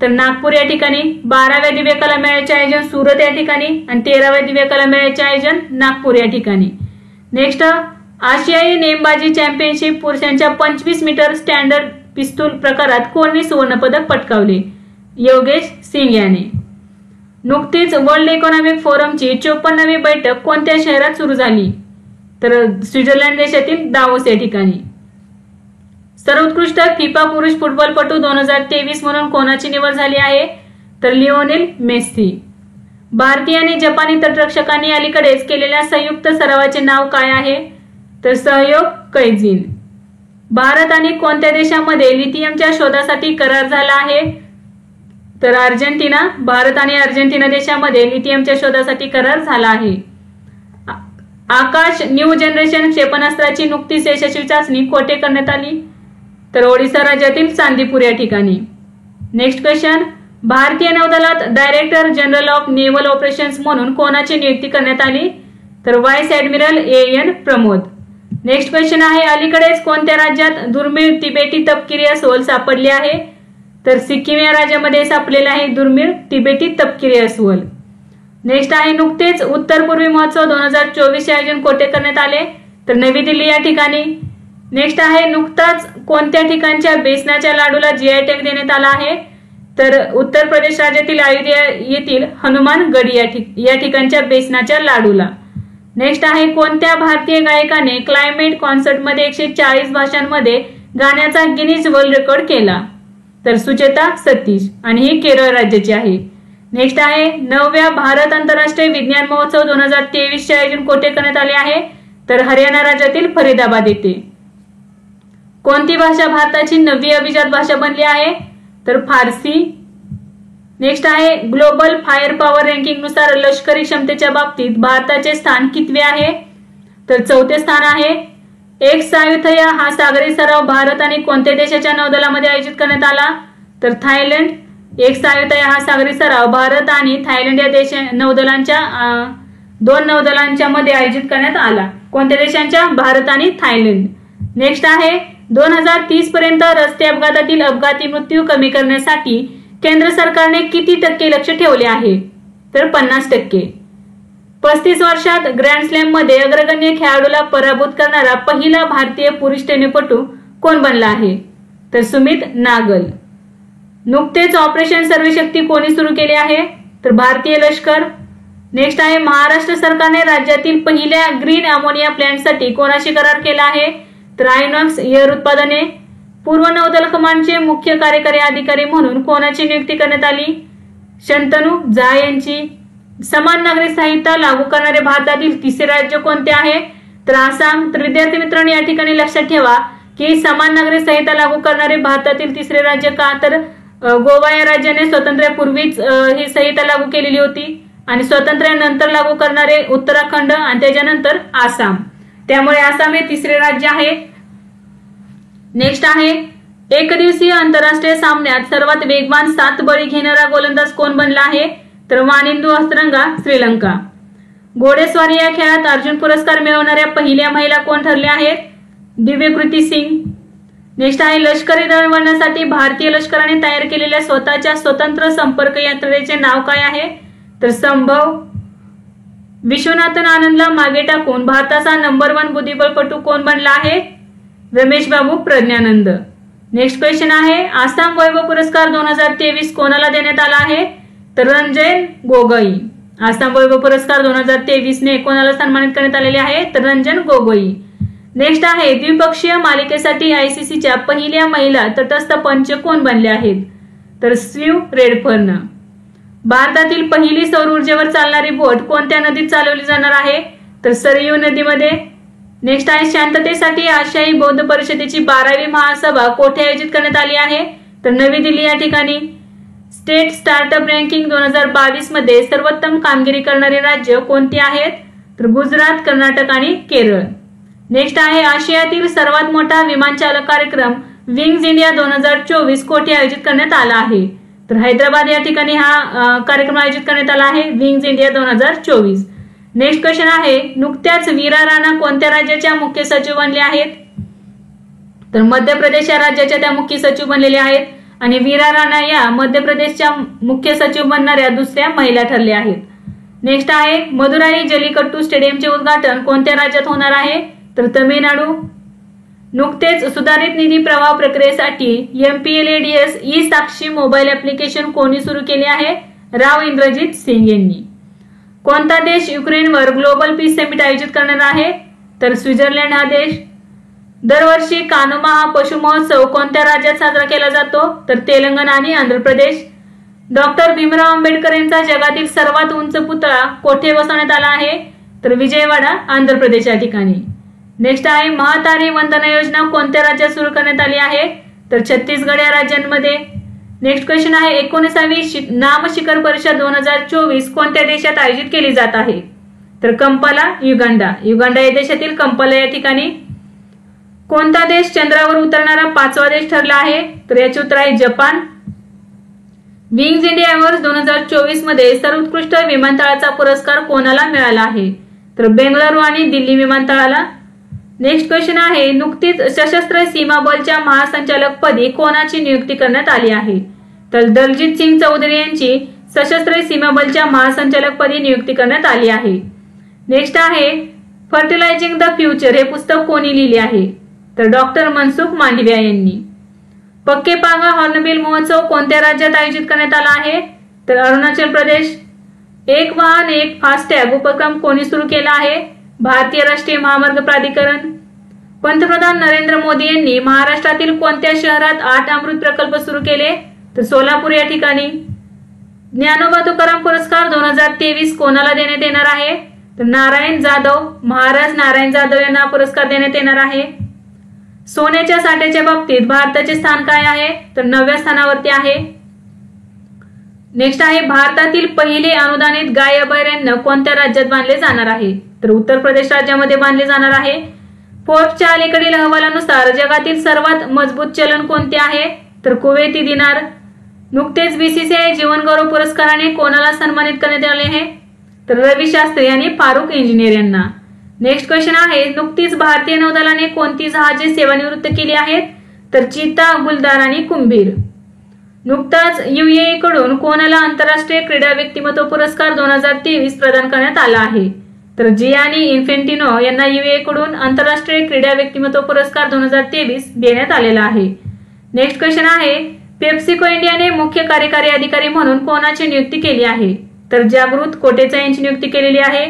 तर नागपूर या ठिकाणी. 12व्या दिव्य कला मेळ्याचे आयोजन सुरत या ठिकाणी आणि 13व्या दिव्य कला मेळ्याचे आयोजन नागपूर या ठिकाणी. नेक्स्ट आशियाई नेमबाजी चॅम्पियनशिप पुरुषांच्या 25 मीटर स्टँडर्ड पिस्तूल प्रकारात कोणी सुवर्ण पदक पटकावले? योगेश सिंग याने. नुकतीच वर्ल्ड इकॉनॉमिक फोरमची 54वी बैठक कोणत्या शहरात सुरू झाली? तर स्वित्झर्लंड देशातील दावोस या ठिकाणी. सर्वोत्कृष्ट फिफा पुरुष फुटबॉलपटू 2023 म्हणून कोणाची निवड झाली आहे? तर लिओनेल मेस्सी. भारतीय आणि जपानी तटरक्षकांनी अलीकडेच केलेल्या संयुक्त सरावाचे नाव काय आहे? तर सहयोग कैझिन. भारत आणि कोणत्या देशामध्ये लिथियमच्या शोधासाठी करार झाला आहे? तर अर्जेंटिना. भारत आणि अर्जेंटिना देशामध्ये लिथियमच्या शोधासाठी करार झाला आहे. आकाश न्यू जनरेशन क्षेपणास्त्राची नुकतीच यशस्वी चाचणी कोठे करण्यात आली? तर ओडिशा राज्यातील चांदीपूर या ठिकाणी. नेक्स्ट क्वेश्चन भारतीय नौदलात director general of naval operations म्हणून कोणाची नियुक्ती करण्यात आली? तर vice admiral AN Pramod. Next question आहे अलीकडेच कोणत्या राज्यात दुर्मिळ तिबेटी तपकिरी अस्वल सापडले आहे? तर सिक्कीम या राज्यामध्ये सापडलेले आहे दुर्मिळ तिबेटी तपकिरी अस्वल. नेक्स्ट आहे नुकतेच उत्तर पूर्वी महोत्सव 2024 चे आयोजन कोठे करण्यात आले? तर नवी दिल्ली या ठिकाणी. नेक्स्ट आहे नुकताच कोणत्या ठिकाणच्या बेसनाच्या लाडूला GI टॅग देण्यात आला आहे? तर उत्तर प्रदेश राज्यातील अयोध्या येथील हनुमान गडी या ठिकाणच्या बेसनाच्या लाडूला. नेक्स्ट आहे कोणत्या भारतीय गायकाने क्लायमेट कॉन्सर्ट मध्ये 140 भाषांमध्ये गाण्याचा गिनीज वर्ल्ड रेकॉर्ड केला? तर सुचेता सतीश, आणि ही केरळ राज्याची आहे. नेक्स्ट आहे 9व्या भारत आंतरराष्ट्रीय विज्ञान महोत्सव 2023 चे आयोजन कोठे करण्यात आले आहे? तर हरियाणा राज्यातील फरीदाबाद येथे. कोणती भाषा भारताची 9वी अभिजात भाषा बनली आहे? तर फारसी. नेक्स्ट आहे ग्लोबल फायर पॉवर रँकिंग नुसार लष्करी क्षमतेच्या बाबतीत भारताचे स्थान कितवे आहे? तर 4थे स्थान आहे. एक सायुथया हा सागरी सराव भारत आणि कोणत्या देशाच्या नौदलामध्ये आयोजित करण्यात आला? तर थायलंड. एक सायुथया हा सागरी सराव भारत आणि थायलंड या देश नौदलांच्या दोन नौदलांच्या मध्ये आयोजित करण्यात आला. कोणत्या देशांच्या? भारत आणि थायलंड. नेक्स्ट आहे 2030 पर्यंत रस्ते अपघातातील अपघाती मृत्यू कमी करण्यासाठी केंद्र सरकारने किती टक्के लक्ष ठेवले आहे? तर 50%. 35 वर्षात ग्रँड स्लॅम मध्ये अग्रगण्य खेळाडूला पराभूत करणारा पहिला भारतीय पुरुष टेनिसपटू कोण बनला आहे? तर सुमित नागल. नुकतेच ऑपरेशन सर्वशक्ती कोणी सुरू केले आहे? तर भारतीय लष्कर. नेक्स्ट आहे महाराष्ट्र सरकारने राज्यातील पहिल्या ग्रीन अमोनिया प्लांटसाठी कोणाशी करार केला आहे? तर आयनॉक्स एअर उत्पादने. पूर्व नौदल कमांडचे मुख्य कार्यकारी अधिकारी म्हणून कोणाची नियुक्ती करण्यात आली? शंतनू झा यांची. समान नागरी संहिता लागू करणारे भारतातील तिसरे राज्य कोणते आहे? तर आसाम. तर विद्यार्थी मित्रांनो, या ठिकाणी लक्षात ठेवा की समान नागरी संहिता लागू करणारे भारतातील तिसरे राज्य का? तर गोवा या राज्याने स्वातंत्र्यापूर्वीच ही संहिता लागू केलेली होती आणि स्वातंत्र्यानंतर लागू करणारे उत्तराखंड आणि त्याच्यानंतर आसाम. त्यामुळे आसाम हे तिसरे राज्य आहे. नेक्स्ट आहे एकदिवसीय आंतरराष्ट्रीय सामन्यात सर्वात वेगवान 7 बळी घेणारा गोलंदाज कोण बनला आहे? तर वानिंदू हस्तरंगा, श्रीलंका. घोडेस्वारी या खेळात अर्जुन पुरस्कार मिळवणाऱ्या पहिल्या महिला कोण ठरल्या आहेत? दिव्यकृती सिंग. नेक्स्ट आहे लष्करी दळणवळणासाठी भारतीय लष्कराने तयार केलेल्या स्वतःच्या स्वतंत्र संपर्क यंत्रणेचे नाव काय आहे? तर संभव. विश्वनाथन आनंदला मागे टाकून भारताचा नंबर 1 बुद्धिबळपटू कोण बनला आहे? रमेश बाबू प्रज्ञानंद. नेक्स्ट क्वेश्चन आहे आसाम वैभव पुरस्कार 2023 कोणाला देण्यात आला आहे? तर रंजन गोगोई. आसाम वैभव पुरस्कार 2023 ने कोणाला सन्मानित करण्यात आलेले आहे? तर रंजन गोगोई. नेक्स्ट आहे द्विपक्षीय मालिकेसाठी आयसीसीच्या पहिल्या महिला तटस्थ पंच कोण बनल्या आहेत? तर स्टीव रेडफर्न. भारतातील पहिली सौर ऊर्जेवर चालणारी बोट कोणत्या नदीत चालवली जाणार आहे? तर सरयू नदीमध्ये. नेक्स्ट आहे शांततेसाठी आशियाई बौद्ध परिषदेची 12वी महासभा कोठे आयोजित करण्यात आली आहे? तर नवी दिल्ली या ठिकाणी. स्टेट स्टार्टअप रँकिंग 2022 मध्ये सर्वोत्तम कामगिरी करणारी राज्य कोणती आहेत? तर गुजरात, कर्नाटक आणि केरळ. नेक्स्ट आहे आशियातील सर्वात मोठा विमानचालक कार्यक्रम विंग्स इंडिया 2024 कोठे आयोजित करण्यात आला आहे? तर हैदराबाद या ठिकाणी हा कार्यक्रम आयोजित करण्यात आला आहे, विंग्स इंडिया 2024. नेक्स्ट क्वेश्चन आहे नुकत्याच वीरा राणा कोणत्या राज्याच्या मुख्य सचिव बनले आहेत? तर मध्य प्रदेश या राज्याच्या त्या मुख्य सचिव बनलेल्या आहेत आणि वीरा राणा या मध्य प्रदेशच्या मुख्य सचिव बनणाऱ्या दुसऱ्या महिला ठरल्या आहेत. नेक्स्ट आहे मदुराई जल्लीकट्टू स्टेडियमचे उद्घाटन कोणत्या राज्यात होणार आहे? तर तमिळनाडू. नुकतेच सुधारित निधी प्रवाह प्रक्रियेसाठी MPLADS ई साक्षी मोबाईल ऍप्लिकेशन कोणी सुरू केले आहे? राव इंद्रजित सिंग यांनी. कोणता देश युक्रेनवर ग्लोबल पीस समिट आयोजित करणार आहे? तर स्वित्झर्लंड हा देश. दरवर्षी कानोमा हा पशु महोत्सव कोणत्या राज्यात साजरा केला जातो? तर तेलंगणा आणि आंध्र प्रदेश. डॉक्टर भीमराव आंबेडकर यांचा जगातील सर्वात उंच पुतळा कोठे बसवण्यात आला आहे? तर विजयवाडा, आंध्र प्रदेश या ठिकाणी. नेक्स्ट आहे महातारी वंदना योजना कोणत्या राज्यात सुरू करण्यात आली आहे? तर छत्तीसगड या राज्यांमध्ये. नेक्स्ट क्वेश्चन आहे 19वी नाम शिखर परिषद 2024 कोणत्या देशात आयोजित केली जात आहे? तर कंपाला, युगांडा. युगांडा या देशातील कंपाला या ठिकाणी. कोणता देश चंद्रावर उतरणारा 5वा देश ठरला आहे? तर याचे उत्तर आहे जपान. विंग्स इंडिया अवॉर्ड्स 2024 मध्ये सर्वोत्कृष्ट विमानतळाचा पुरस्कार कोणाला मिळाला आहे? तर बेंगळुरू आणि दिल्ली विमानतळाला. नेक्स्ट क्वेश्चन आहे नुकतीच सशस्त्र सीमा बलच्या महासंचालक पदी कोणाची नियुक्ती करण्यात आली आहे? तर दलजीत सिंग चौधरी यांची सशस्त्र सीमा बलच्या महासंचालक पदी नियुक्ती करण्यात आली आहे. नेक्स्ट आहे फर्टिलायझिंग द फ्युचर हे पुस्तक कोणी लिहिले आहे? तर डॉक्टर मनसुख मांडविया यांनी. पक्के पागा हॉर्नबिल महोत्सव कोणत्या राज्यात आयोजित करण्यात आला आहे? तर अरुणाचल प्रदेश. एक वाहन एक फास्टॅग उपक्रम कोणी सुरू केला आहे? भारतीय राष्ट्रीय महामार्ग प्राधिकरण. पंतप्रधान नरेंद्र मोदी यांनी महाराष्ट्रातील कोणत्या शहरात 8 अमृत प्रकल्प सुरू केले? तर सोलापूर या ठिकाणी. ज्ञानोबा तुकाराम पुरस्कार 2023 कोणाला देण्यात येणार आहे? तर नारायण जाधव, महाराज नारायण जाधव यांना पुरस्कार देण्यात येणार आहे. सोन्याच्या साठ्याच्या बाबतीत भारताचे स्थान काय आहे? तर 9व्या स्थानावरती आहे. नेक्स्ट आहे, भारतातील पहिले अनुदानित गाय अभयारण्य कोणत्या राज्यात बांधले जाणार आहे? तर उत्तर प्रदेश राज्यामध्ये बांधले जाणार आहे. फोर्ब्सच्या अलीकडील अहवालानुसार जगातील सर्वात मजबूत चलन कोणते आहे? तर कुवेती दिनार. नुकतेच बीसीसीआय जीवन गौरव पुरस्काराने कोणाला सन्मानित करण्यात आले आहे? तर रवी शास्त्री आणि फारुख इंजिनियर यांना. नेक्स्ट क्वेश्चन आहे, नुकतीच भारतीय नौदलाने कोणती जहाजे सेवानिवृत्त केली आहेत? तर चिता, गुलदार आणि कुंभीर. नुकताच UAE कडून कोणाला आंतरराष्ट्रीय क्रीडा व्यक्तिमत्व पुरस्कार 2023 प्रदान करण्यात आला आहे? तर जियानी इन्फेंटिनो यांना UAE कडून आंतरराष्ट्रीय क्रीडा व्यक्तिमत्व पुरस्कार 2023 देण्यात आलेला आहे. नेक्स्ट क्वेश्चन आहे, पेप्सिको इंडियाने मुख्य कार्यकारी अधिकारी म्हणून कोणाची नियुक्ती केली आहे? तर जागृत कोटेचा यांची नियुक्ती केलेली आहे.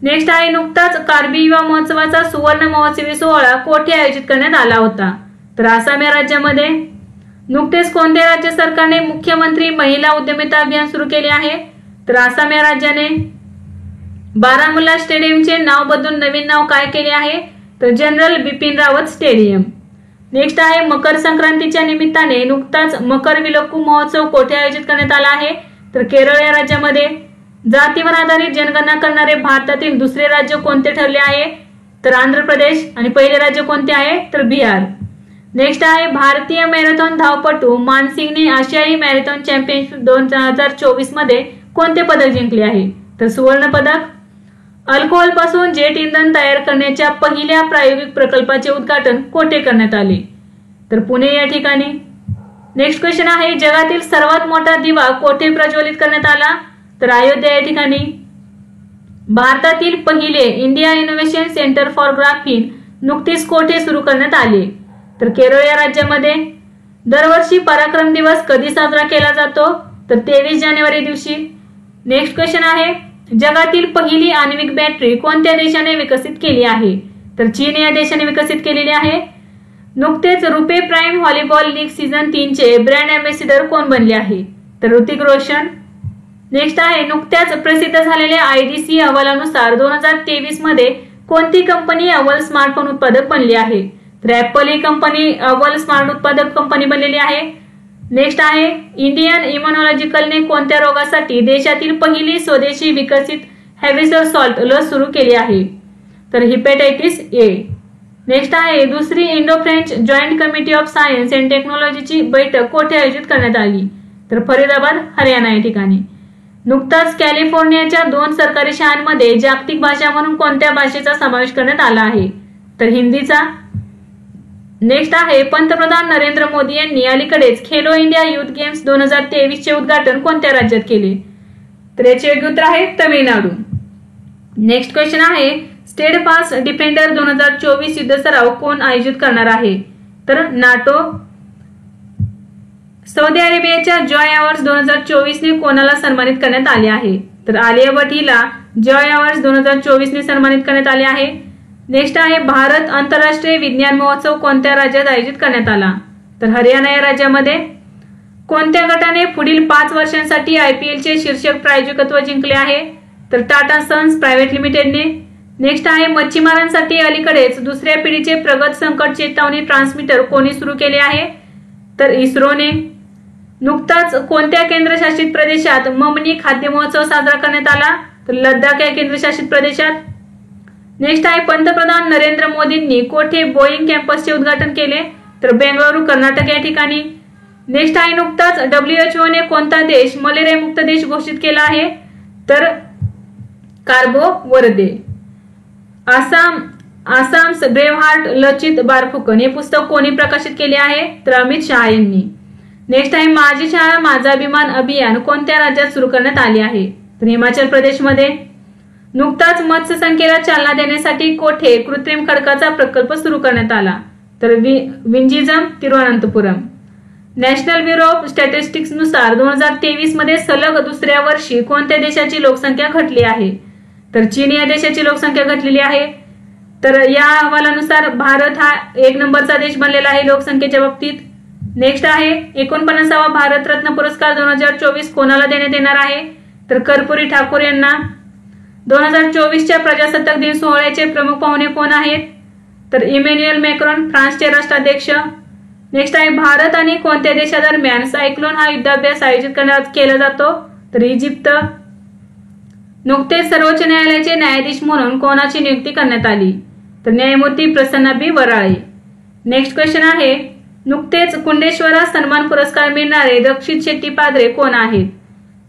नेक्स्ट आहे, नुकताच कार्बी युवा महोत्सवाचा सुवर्ण महोत्सवी सोहळा कोठे आयोजित करण्यात आला होता? तर आसाम या राज्यामध्ये. नुकतेच कोणत्या राज्य सरकारने मुख्यमंत्री महिला उद्यमिता अभियान सुरू केले आहे? तर आसाम या राज्याने. बारामुल्ला स्टेडियमचे नाव बदलून नवीन नाव काय केले आहे? तर general Bipin Rawat stadium. Next आहे, मकर संक्रांतीच्या निमित्ताने नुकताच मकर विलक्कू महोत्सव कोठे आयोजित करण्यात आला आहे? तर केरळ या राज्यामध्ये. जातीवर आधारित जनगणना करणारे भारतातील दुसरे राज्य कोणते ठरले आहे? तर आंध्र प्रदेश. आणि पहिले राज्य कोणते आहे? तर बिहार. नेक्स्ट आहे, भारतीय मॅरेथॉन धावपटू मानसिंगने आशियाई मॅरेथॉन चॅम्पियनशिप 2024 मध्ये कोणते पदक जिंकले आहे? तर सुवर्ण पदक. अल्कोहोल पासून जेट इंधन तयार करण्याच्या पहिल्या प्रायोगिक प्रकल्पाचे उद्घाटन कोठे करण्यात आले? तर पुणे या ठिकाणी. नेक्स्ट क्वेश्चन आहे, जगातील सर्वात मोठा दिवा कोठे प्रज्वलित करण्यात आला? तर अयोध्या या ठिकाणी. भारतातील पहिले India innovation centre for graphene नुकतीच कोठे सुरू करण्यात आले? तर केरळ या राज्यामध्ये. दरवर्षी पराक्रम दिवस कधी साजरा केला जातो? तर 23 जानेवारी दिवशी. नेक्स्ट क्वेश्चन आहे, जगातील पहिली आण्विक बॅटरी कोणत्या देशाने विकसित केली आहे? तर चीन या देशाने विकसित केलेली आहे. नुकतेच रुपे प्राईम व्हॉलीबॉल लीग सीझन 3 चे ब्रँड अँबॅसिडर कोण बनले आहे? तर ऋतिक रोशन. नेक्स्ट आहे, नुकत्याच प्रसिद्ध झालेल्या IDC अहवालानुसार 2023 मध्ये कोणती कंपनी अव्वल स्मार्टफोन उत्पादक बनली आहे? तर ऍपल ही कंपनी अव्वल स्मार्ट उत्पादक कंपनी बनलेली आहे. नेक्स्ट आहे, इंडियन इम्युनॉलॉजिकलने कोणत्या रोगासाठी देशातील पहिली स्वदेशी विकसित हॅव्हिसर सॉल्ट लस सुरू केली आहे? तर हिपॅटायटिस A. नेक्स्ट आहे, दुसरी Indo French joint committee of science and टेक्नॉलॉजीची बैठक कोठे आयोजित करण्यात आली? तर फरीदाबाद, हरियाणा या ठिकाणी. नुकताच कॅलिफोर्नियाच्या 2 सरकारी शाळांमध्ये जागतिक भाषा म्हणून कोणत्या भाषेचा समावेश करण्यात आला आहे? तर हिंदीचा. नेक्स्ट आहे, पंतप्रधान नरेंद्र मोदी यांनी अलीकडेच खेलो इंडिया युथ गेम्स 2023 चे उद्घाटन कोणत्या राज्यात केले? तर याचे योग्य उत्तर आहे तमिळनाडू. नेक्स्ट क्वेश्चन आहे, स्टेडफास्ट डिफेंडर 2024 युद्ध सराव कोण आयोजित करणार आहे? तर नाटो. सौदी अरेबियाच्या जॉय अवॉर्ड्स 2024 ने कोणाला सन्मानित करण्यात आले आहे? तर आलिया भट हिला जॉय अवॉर्ड्स 2024 ने सन्मानित करण्यात आले आहे. नेक्स्ट आहे, भारत आंतरराष्ट्रीय विज्ञान महोत्सव कोणत्या राज्यात आयोजित करण्यात आला? तर हरियाणा या राज्यामध्ये. कोणत्या गटाने पुढील 5 वर्षांसाठी IPL चे शीर्षक प्रायोजकत्व जिंकले आहे? तर टाटा सन्स प्रायव्हेट लिमिटेडने. नेक्स्ट आहे, मच्छीमारांसाठी अलीकडेच दुसऱ्या पिढीचे प्रगत संकट चेतावणी ट्रान्समीटर कोणी सुरू केले आहे? तर इस्रोने. नुकताच कोणत्या केंद्रशासित प्रदेशात ममनी खाद्य महोत्सव साजरा करण्यात आला? तर लडाख या केंद्रशासित प्रदेशात. नेक्स्ट आहे, पंतप्रधान नरेंद्र मोदींनी कोठे बोईंग कॅम्पसचे उद्घाटन केले? तर बेंगळुरू, कर्नाटक या ठिकाणी. नेक्स्ट आहे, नुकताच WHO ने कोणता देश मलेरिया मुक्त देश घोषित केला आहे? तर कार्बो वर्दे. आसाम्स ब्रेव्हहार्ट लचित बारफुकन हे पुस्तक कोणी प्रकाशित केले आहे? तर अमित शहा यांनी. नेक्स्ट आहे, माझी शाळा माझा अभिमान अभियान कोणत्या राज्यात सुरू करण्यात आले आहे? तर हिमाचल प्रदेशमध्ये. नुकताच मत्स्यसंख्येला चालना देण्यासाठी कोठे कृत्रिम खडकाचा प्रकल्प सुरू करण्यात आला? तर Vizhinjam, Thiruvananthapuram. National bureau of statistics नुसार 2023 मध्ये सलग दुसऱ्या वर्षी कोणत्या देशाची लोकसंख्या घटली आहे? तर चीन या देशाची लोकसंख्या घटलेली आहे. तर या अहवालानुसार भारत हा 1 नंबरचा देश बनलेला आहे लोकसंख्येच्या बाबतीत. नेक्स्ट आहे 49वा भारतरत्न पुरस्कार 2024 कोणाला देण्यात येणार आहे? तर कर्पूरी ठाकूर यांना. 2024च्या प्रजासत्ताक दिन सोहळ्याचे प्रमुख पाहुणे कोण आहेत? तर इमॅन्युएल मॅक्रॉन, फ्रान्सचे राष्ट्राध्यक्ष. नेक्स्ट आहे भारत आणि कोणत्या देशादरम्यान सायक्लोन हा युद्धाभ्यास आयोजित केला जातो? तर इजिप्त. नुकतेच सर्वोच्च न्यायालयाचे न्यायाधीश म्हणून कोणाची नियुक्ती करण्यात आली? तर न्यायमूर्ती प्रसन्ना बी वराळे. नेक्स्ट क्वेश्चन आहे नुकतेच कुंडेश्वरा सन्मान पुरस्कार मिळणारे रक्षित शेट्टी पादरे कोण आहेत?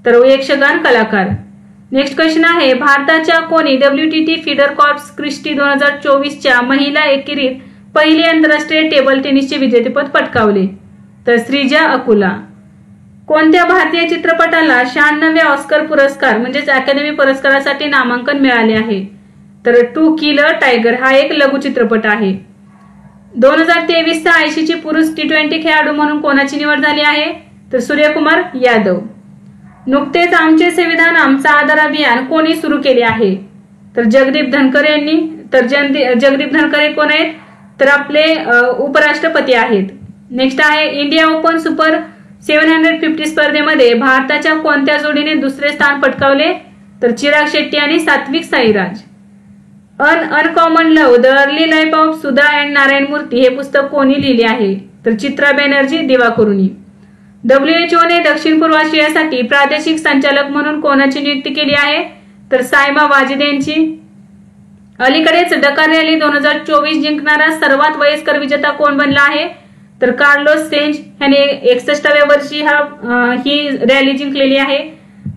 तर यक्षगान कलाकार. नेक्स्ट क्वेश्चन आहे भारताच्या कोणी WTT फीडर कॉर्प्स क्रिस्टी 2024च्या महिला एकेरीत पहिले आंतरराष्ट्रीय टेबल टेनिसचे विजेतेपद पटकावले? तर श्रीजा अकुला. कोणत्या भारतीय चित्रपटाला 96व्या ऑस्कर पुरस्कार म्हणजेच अकॅडमी पुरस्कारासाठी नामांकन मिळाले आहे? तर टू किल अ टायगर हा एक लघुचित्रपट आहे. 2023चा ICC पुरुष T20 खेळाडू म्हणून कोणाची निवड झाली आहे? तर सूर्यकुमार यादव. नुकतेच आमचे संविधान आमचा आधार अभियान कोणी सुरू केले आहे? तर जगदीप धनकर यांनी. तर जगदीप धनकर हे कोण आहेत? तर आपले उपराष्ट्रपती आहेत. नेक्स्ट आहे इंडिया ओपन सुपर 750 स्पर्धेमध्ये भारताच्या कोणत्या जोडीने दुसरे स्थान पटकावले? तर चिराग शेट्टी आणि Satwik Sairaj. Uncommon love the early life of Sudha and Narayan मूर्ती हे पुस्तक कोणी लिहिले आहे? तर चित्रा बॅनर्जी दिवाकरुणी. WHO ने दक्षिण पूर्व आशियासाठी प्रादेशिक संचालक म्हणून कोणाची नियुक्ती केली आहे? तर सायमा वाजिद यांची. अलीकडेच डकार रॅली 2024 जिंकणारा सर्वात वयस्कर विजेता कोण बनला आहे? तर कार्लोस सेंज याने 61व्या वर्षी ही रॅली जिंकलेली आहे.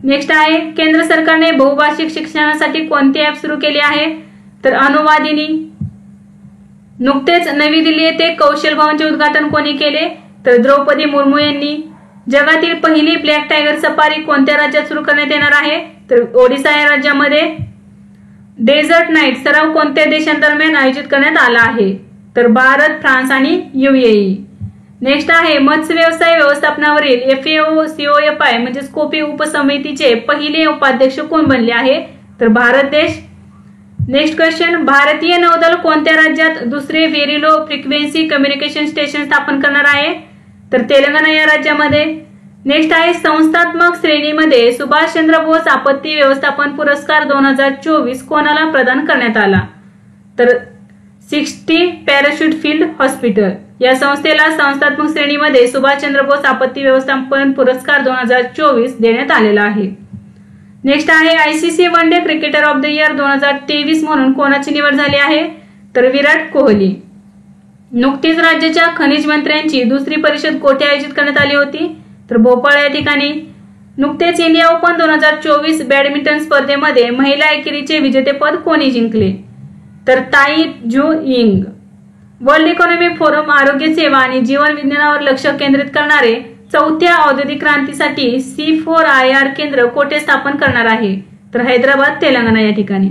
नेक्स्ट आहे केंद्र सरकारने बहुभाषिक शिक्षणासाठी कोणते ऍप सुरू केले आहे? तर अनुवादिनी. नुकतेच नवी दिल्ली येथे कौशल भवनचे उद्घाटन कोणी केले? तर द्रौपदी मुर्मू यांनी. जगातील पहिली ब्लॅक टायगर सफारी कोणत्या राज्यात सुरू करण्यात येणार आहे? तर ओडिशा या राज्यामध्ये. डेझर्ट नाईट सराव कोणत्या देशांदरम्यान आयोजित करण्यात आला आहे? तर भारत, फ्रान्स आणि UAE. नेक्स्ट आहे मत्स्य व्यवसाय व्यवस्थापनावरील FAO COFI म्हणजे कोपी उपसमितीचे पहिले उपाध्यक्ष कोण बनले आहे? तर भारत देश. नेक्स्ट क्वेश्चन भारतीय नौदल कोणत्या राज्यात दुसरे very low frequency communication station स्थापन करणार आहे? तर तेलंगणा या राज्यामध्ये. नेक्स्ट आहे संस्थात्मक श्रेणीमध्ये सुभाषचंद्र बोस आपत्ती व्यवस्थापन पुरस्कार 2024 कोणाला प्रदान करण्यात आला? तर 60 पॅराशूट फील्ड हॉस्पिटल या संस्थेला संस्थात्मक श्रेणीमध्ये सुभाषचंद्र बोस आपत्ती व्यवस्थापन पुरस्कार 2024 देण्यात आलेला आहे. नेक्स्ट आहे ICC one day cricketer of the year 2023 म्हणून कोणाची निवड झाली आहे? तर विराट कोहली. नुकतीच राज्याच्या खनिज मंत्र्यांची दुसरी परिषद कोठे आयोजित करण्यात आली होती? तर भोपाळ या ठिकाणी. नुकतेच इंडिया ओपन 2024 बॅडमिंटन स्पर्धेमध्ये महिला एकेरीचे विजेतेपद कोणी जिंकले? तर Tai Tzu Ying. World economic forum आरोग्य सेवा आणि जीवन विज्ञानावर लक्ष केंद्रित करणारे 4थ्या औद्योगिक क्रांतीसाठी C4IR केंद्र कोठे स्थापन करणार आहे? तर हैदराबाद, तेलंगणा या ठिकाणी.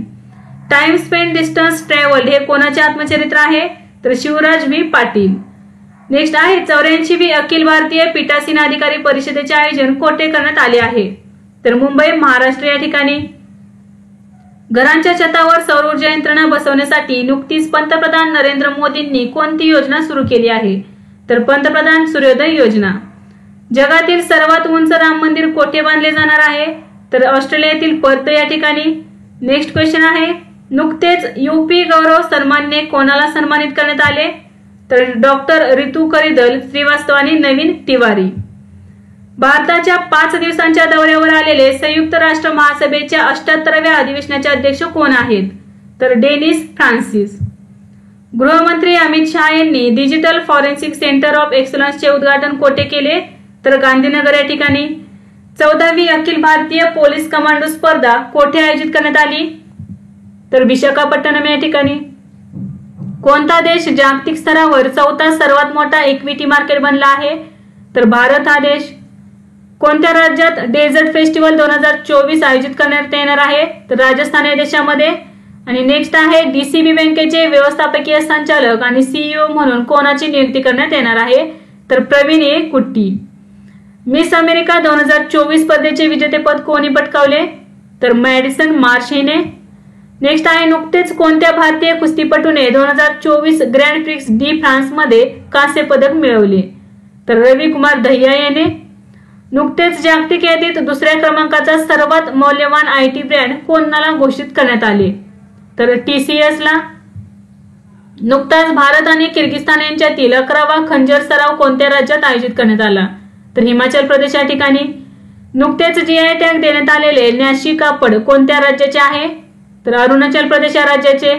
टाइम स्पेंड डिस्टन्स ट्रॅव्हल हे कोणाचे आत्मचरित्र आहे? तर शिवराज V पाटील. नेक्स्ट आहे 84वी अखिल भारतीय पीठासीन अधिकारी परिषदेचे आयोजन कोठे करण्यात आले आहे? तर मुंबई, महाराष्ट्र या ठिकाणी. घरांच्या छतावर सौर ऊर्जा यंत्रणा बसवण्यासाठी नुकतीच पंतप्रधान नरेंद्र मोदींनी कोणती योजना सुरू केली आहे? तर पंतप्रधान सूर्योदय योजना. जगातील सर्वात उंच राम मंदिर कोठे बांधले जाणार आहे? तर ऑस्ट्रेलियातील पर्थ या ठिकाणी. नेक्स्ट क्वेश्चन आहे नुकतेच UP गौरव सन्मानने कोणाला सन्मानित करण्यात आले? तर डॉक्टर रितू करिदल श्रीवास्तव आणि नवीन तिवारी. भारताच्या 5 दिवसांच्या दौऱ्यावर आलेले संयुक्त राष्ट्र महासभेच्या 78व्या अधिवेशनाचे अध्यक्ष कोण आहेत? तर डेनिस फ्रान्सिस. गृहमंत्री अमित शहा यांनी डिजिटल फॉरेन्सिक सेंटर ऑफ एक्सलन्सचे उद्घाटन कोठे केले? तर गांधीनगर या ठिकाणी. 14वी अखिल भारतीय पोलीस कमांडो स्पर्धा कोठे आयोजित करण्यात आली? तर विशाखापट्टणम या ठिकाणी. कोणता देश जागतिक स्तरावर 4था सर्वात मोठा इक्विटी मार्केट बनला आहे? तर भारत हा देश. कोणत्या राज्यात डेझर्ट फेस्टिवल 2024 आयोजित करण्यात येणार आहे? तर राजस्थान या देशामध्ये. आणि नेक्स्ट आहे DCB बँकेचे व्यवस्थापकीय संचालक आणि CEO म्हणून कोणाची नियुक्ती करण्यात येणार आहे? तर प्रवीण A कुट्टी. मिस अमेरिका 2024 स्पर्धेचे विजेतेपद कोणी पटकावले? तर मॅडिसन मार्श हिने. नेक्स्ट आहे नुकतेच कोणत्या भारतीय कुस्तीपटूने 2024 ग्रँड प्रिक्स डी फ्रान्स मध्ये कांस्य पदक मिळवले? तर रवी कुमार दहिया याने. नुकतेच जागतिक यादीत दुसऱ्या क्रमांकाचा सर्वात मौल्यवान IT ब्रँड कोणाला घोषित करण्यात आले? तर TCS ला. नुकताच भारत आणि किर्गिस्तान यांच्यातील 11वा खंजर सराव कोणत्या राज्यात आयोजित करण्यात आला? तर हिमाचल प्रदेश या ठिकाणी. नुकतेच GI टॅग देण्यात आलेले न्याशी कापड कोणत्या राज्याचे आहे? तर अरुणाचल प्रदेश या राज्याचे.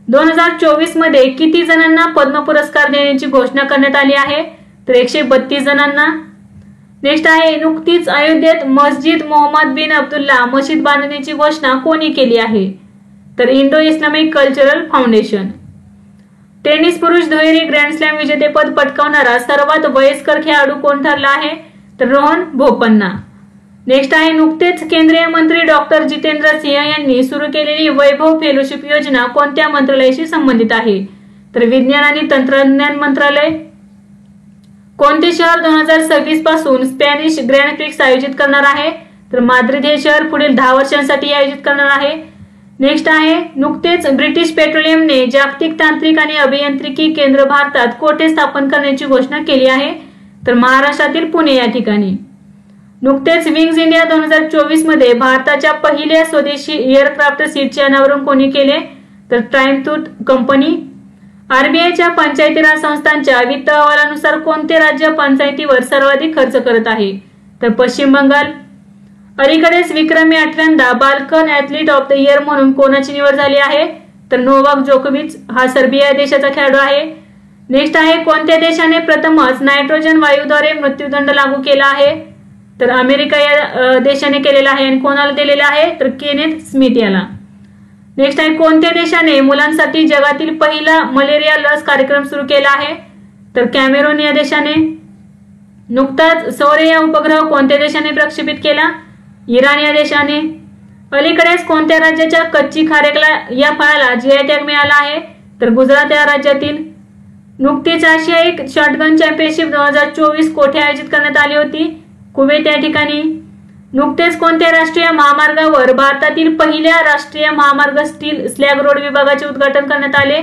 2024 मध्ये किती जणांना पद्म पुरस्कार देण्याची घोषणा करण्यात आली आहे? तर 132 जणांना. नेक्स्ट आहे नुकतीच अयोध्येत मस्जिद मोहम्मद बिन अब्दुल्ला मशीद बांधण्याची घोषणा कोणी केली आहे? तर Indo Islamic cultural foundation. Tennis पुरुष दुहेरी ग्रँड स्लॅम विजेतेपद पटकावणारा सर्वात वयस्कर खेळाडू कोण ठरला आहे? तर रोहन बोपन्ना. नेक्स्ट आहे नुकतेच केंद्रीय मंत्री डॉक्टर जितेंद्र सिंह यांनी सुरू केलेली वैभव फेलोशिप योजना कोणत्या मंत्रालयाशी संबंधित आहे? तर विज्ञान आणि तंत्रज्ञान मंत्रालय. कोणते शहर 2026 पासून स्पॅनिश ग्रँड प्रिक्स आयोजित करणार आहे? तर माद्रिद हे शहर पुढील 10 वर्षांसाठी आयोजित करणार आहे. नेक्स्ट आहे नुकतेच ब्रिटिश पेट्रोलियमने जागतिक तांत्रिक आणि अभियांत्रिकी केंद्र भारतात कोठे स्थापन करण्याची घोषणा केली आहे? तर महाराष्ट्रातील पुणे या ठिकाणी. नुकतेच विंग्स इंडिया 2024 मध्ये भारताच्या पहिल्या स्वदेशी एअरक्राफ्ट सीटचे अनावरण कोणी केले? तर ट्रायम्फूट कंपनी. RBIच्या पंचायती राज संस्थांच्या वित्त अहवालानुसार कोणते राज्य पंचायतीवर सर्वाधिक खर्च करत आहे? तर पश्चिम बंगाल. अलीकडेच विक्रमी 8व्यांदा Balkan athlete of the year म्हणून कोणाची निवड झाली आहे? तर नोवाक जोकोविच हा सर्बिया देशाचा खेळाडू आहे. नेक्स्ट आहे कोणत्या देशाने प्रथमच नायट्रोजन वायूद्वारे मृत्यूदंड लागू केला आहे? तर अमेरिका या देशाने केलेला आहे. आणि कोणाला दिलेला आहे? तर केनेथ स्मिथ याला. नेक्स्ट आहे कोणत्या देशाने मुलांसाठी जगातील पहिला मलेरिया लस कार्यक्रम सुरू केला आहे? तर कॅमेरून या देशाने. नुकताच सौर या उपग्रह कोणत्या देशाने प्रक्षेपित केला? इराण या देशाने. अलीकडेच कोणत्या राज्याच्या कच्ची खारेकला या फळाला GI टॅग मिळाला आहे? तर गुजरात या राज्यातील. नुकतीच आशियाई शॉटगन चॅम्पियनशिप 2024 कोठे आयोजित करण्यात आली होती? कुवेत या ठिकाणी. नुकतेच कोणत्या राष्ट्रीय महामार्गावर भारतातील पहिल्या राष्ट्रीय महामार्ग स्टील स्लॅग रोड विभागाचे उद्घाटन करण्यात आले?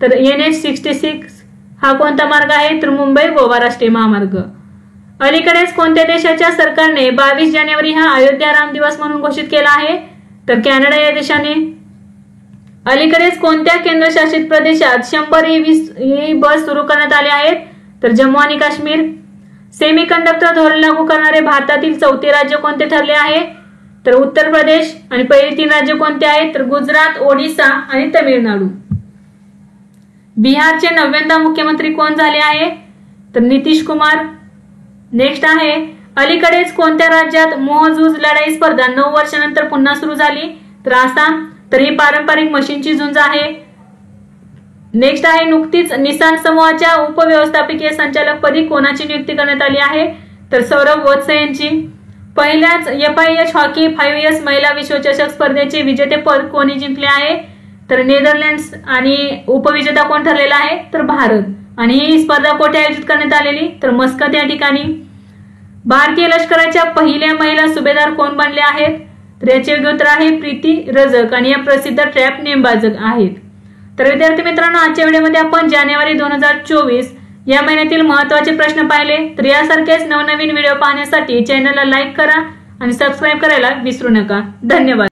तर NH66 हा कोणता मार्ग आहे? तर मुंबई गोवा राष्ट्रीय महामार्ग. अलीकडेच कोणत्या देशाच्या सरकारने 22 जानेवारी हा अयोध्या राम दिवस म्हणून घोषित केला आहे? तर कॅनडा या देशाने. अलीकडेच कोणत्या केंद्रशासित प्रदेशात 100 EV बस सुरू करण्यात आले आहेत? तर जम्मू आणि काश्मीर. सेमीकंडक्टर धोरण लागू करणारे भारतातील 4थे राज्य कोणते ठरले आहे? तर उत्तर प्रदेश. आणि पहिली 3 राज्य कोणते आहेत? तर गुजरात, ओडिशा आणि तमिळनाडू. बिहारचे 9व्यांदा मुख्यमंत्री कोण झाले आहे? तर नितीश कुमार. नेक्स्ट आहे अलीकडेच कोणत्या राज्यात मोहजूज लढाई स्पर्धा 9 वर्षानंतर पुन्हा सुरू झाली? तर आसाम. तर ही पारंपरिक मशीनची झुंज आहे. नेक्स्ट आहे नुकतीच निसान समूहाच्या उपव्यवस्थापकीय संचालक पदी कोणाची नियुक्ती करण्यात आली आहे? तर सौरभ वत्स यांची. पहिल्याच FIH हॉकी 5S महिला विश्वचषक स्पर्धेचे विजेतेपद कोणी जिंकले आहे? तर नेदरलँड्स. आणि उपविजेता कोण ठरलेला आहे? तर भारत. आणि ही स्पर्धा कोठे आयोजित करण्यात आलेली? तर मस्कत या ठिकाणी. भारतीय लष्कराच्या पहिल्या महिला सुभेदार कोण बनल्या आहेत? तर याचे उत्तर आहे प्रीती रजक. आणि या प्रसिद्ध ट्रॅप नेमबाज आहेत. तर विद्यार्थी मित्रांनो आजच्या व्हिडिओमध्ये आपण जानेवारी 2024 या महिन्यातील महत्त्वाचे प्रश्न पाहिले. तर यासारखेच नवनवीन व्हिडिओ पाहण्यासाठी चॅनलला लाईक करा आणि सबस्क्राईब करायला विसरू नका. धन्यवाद.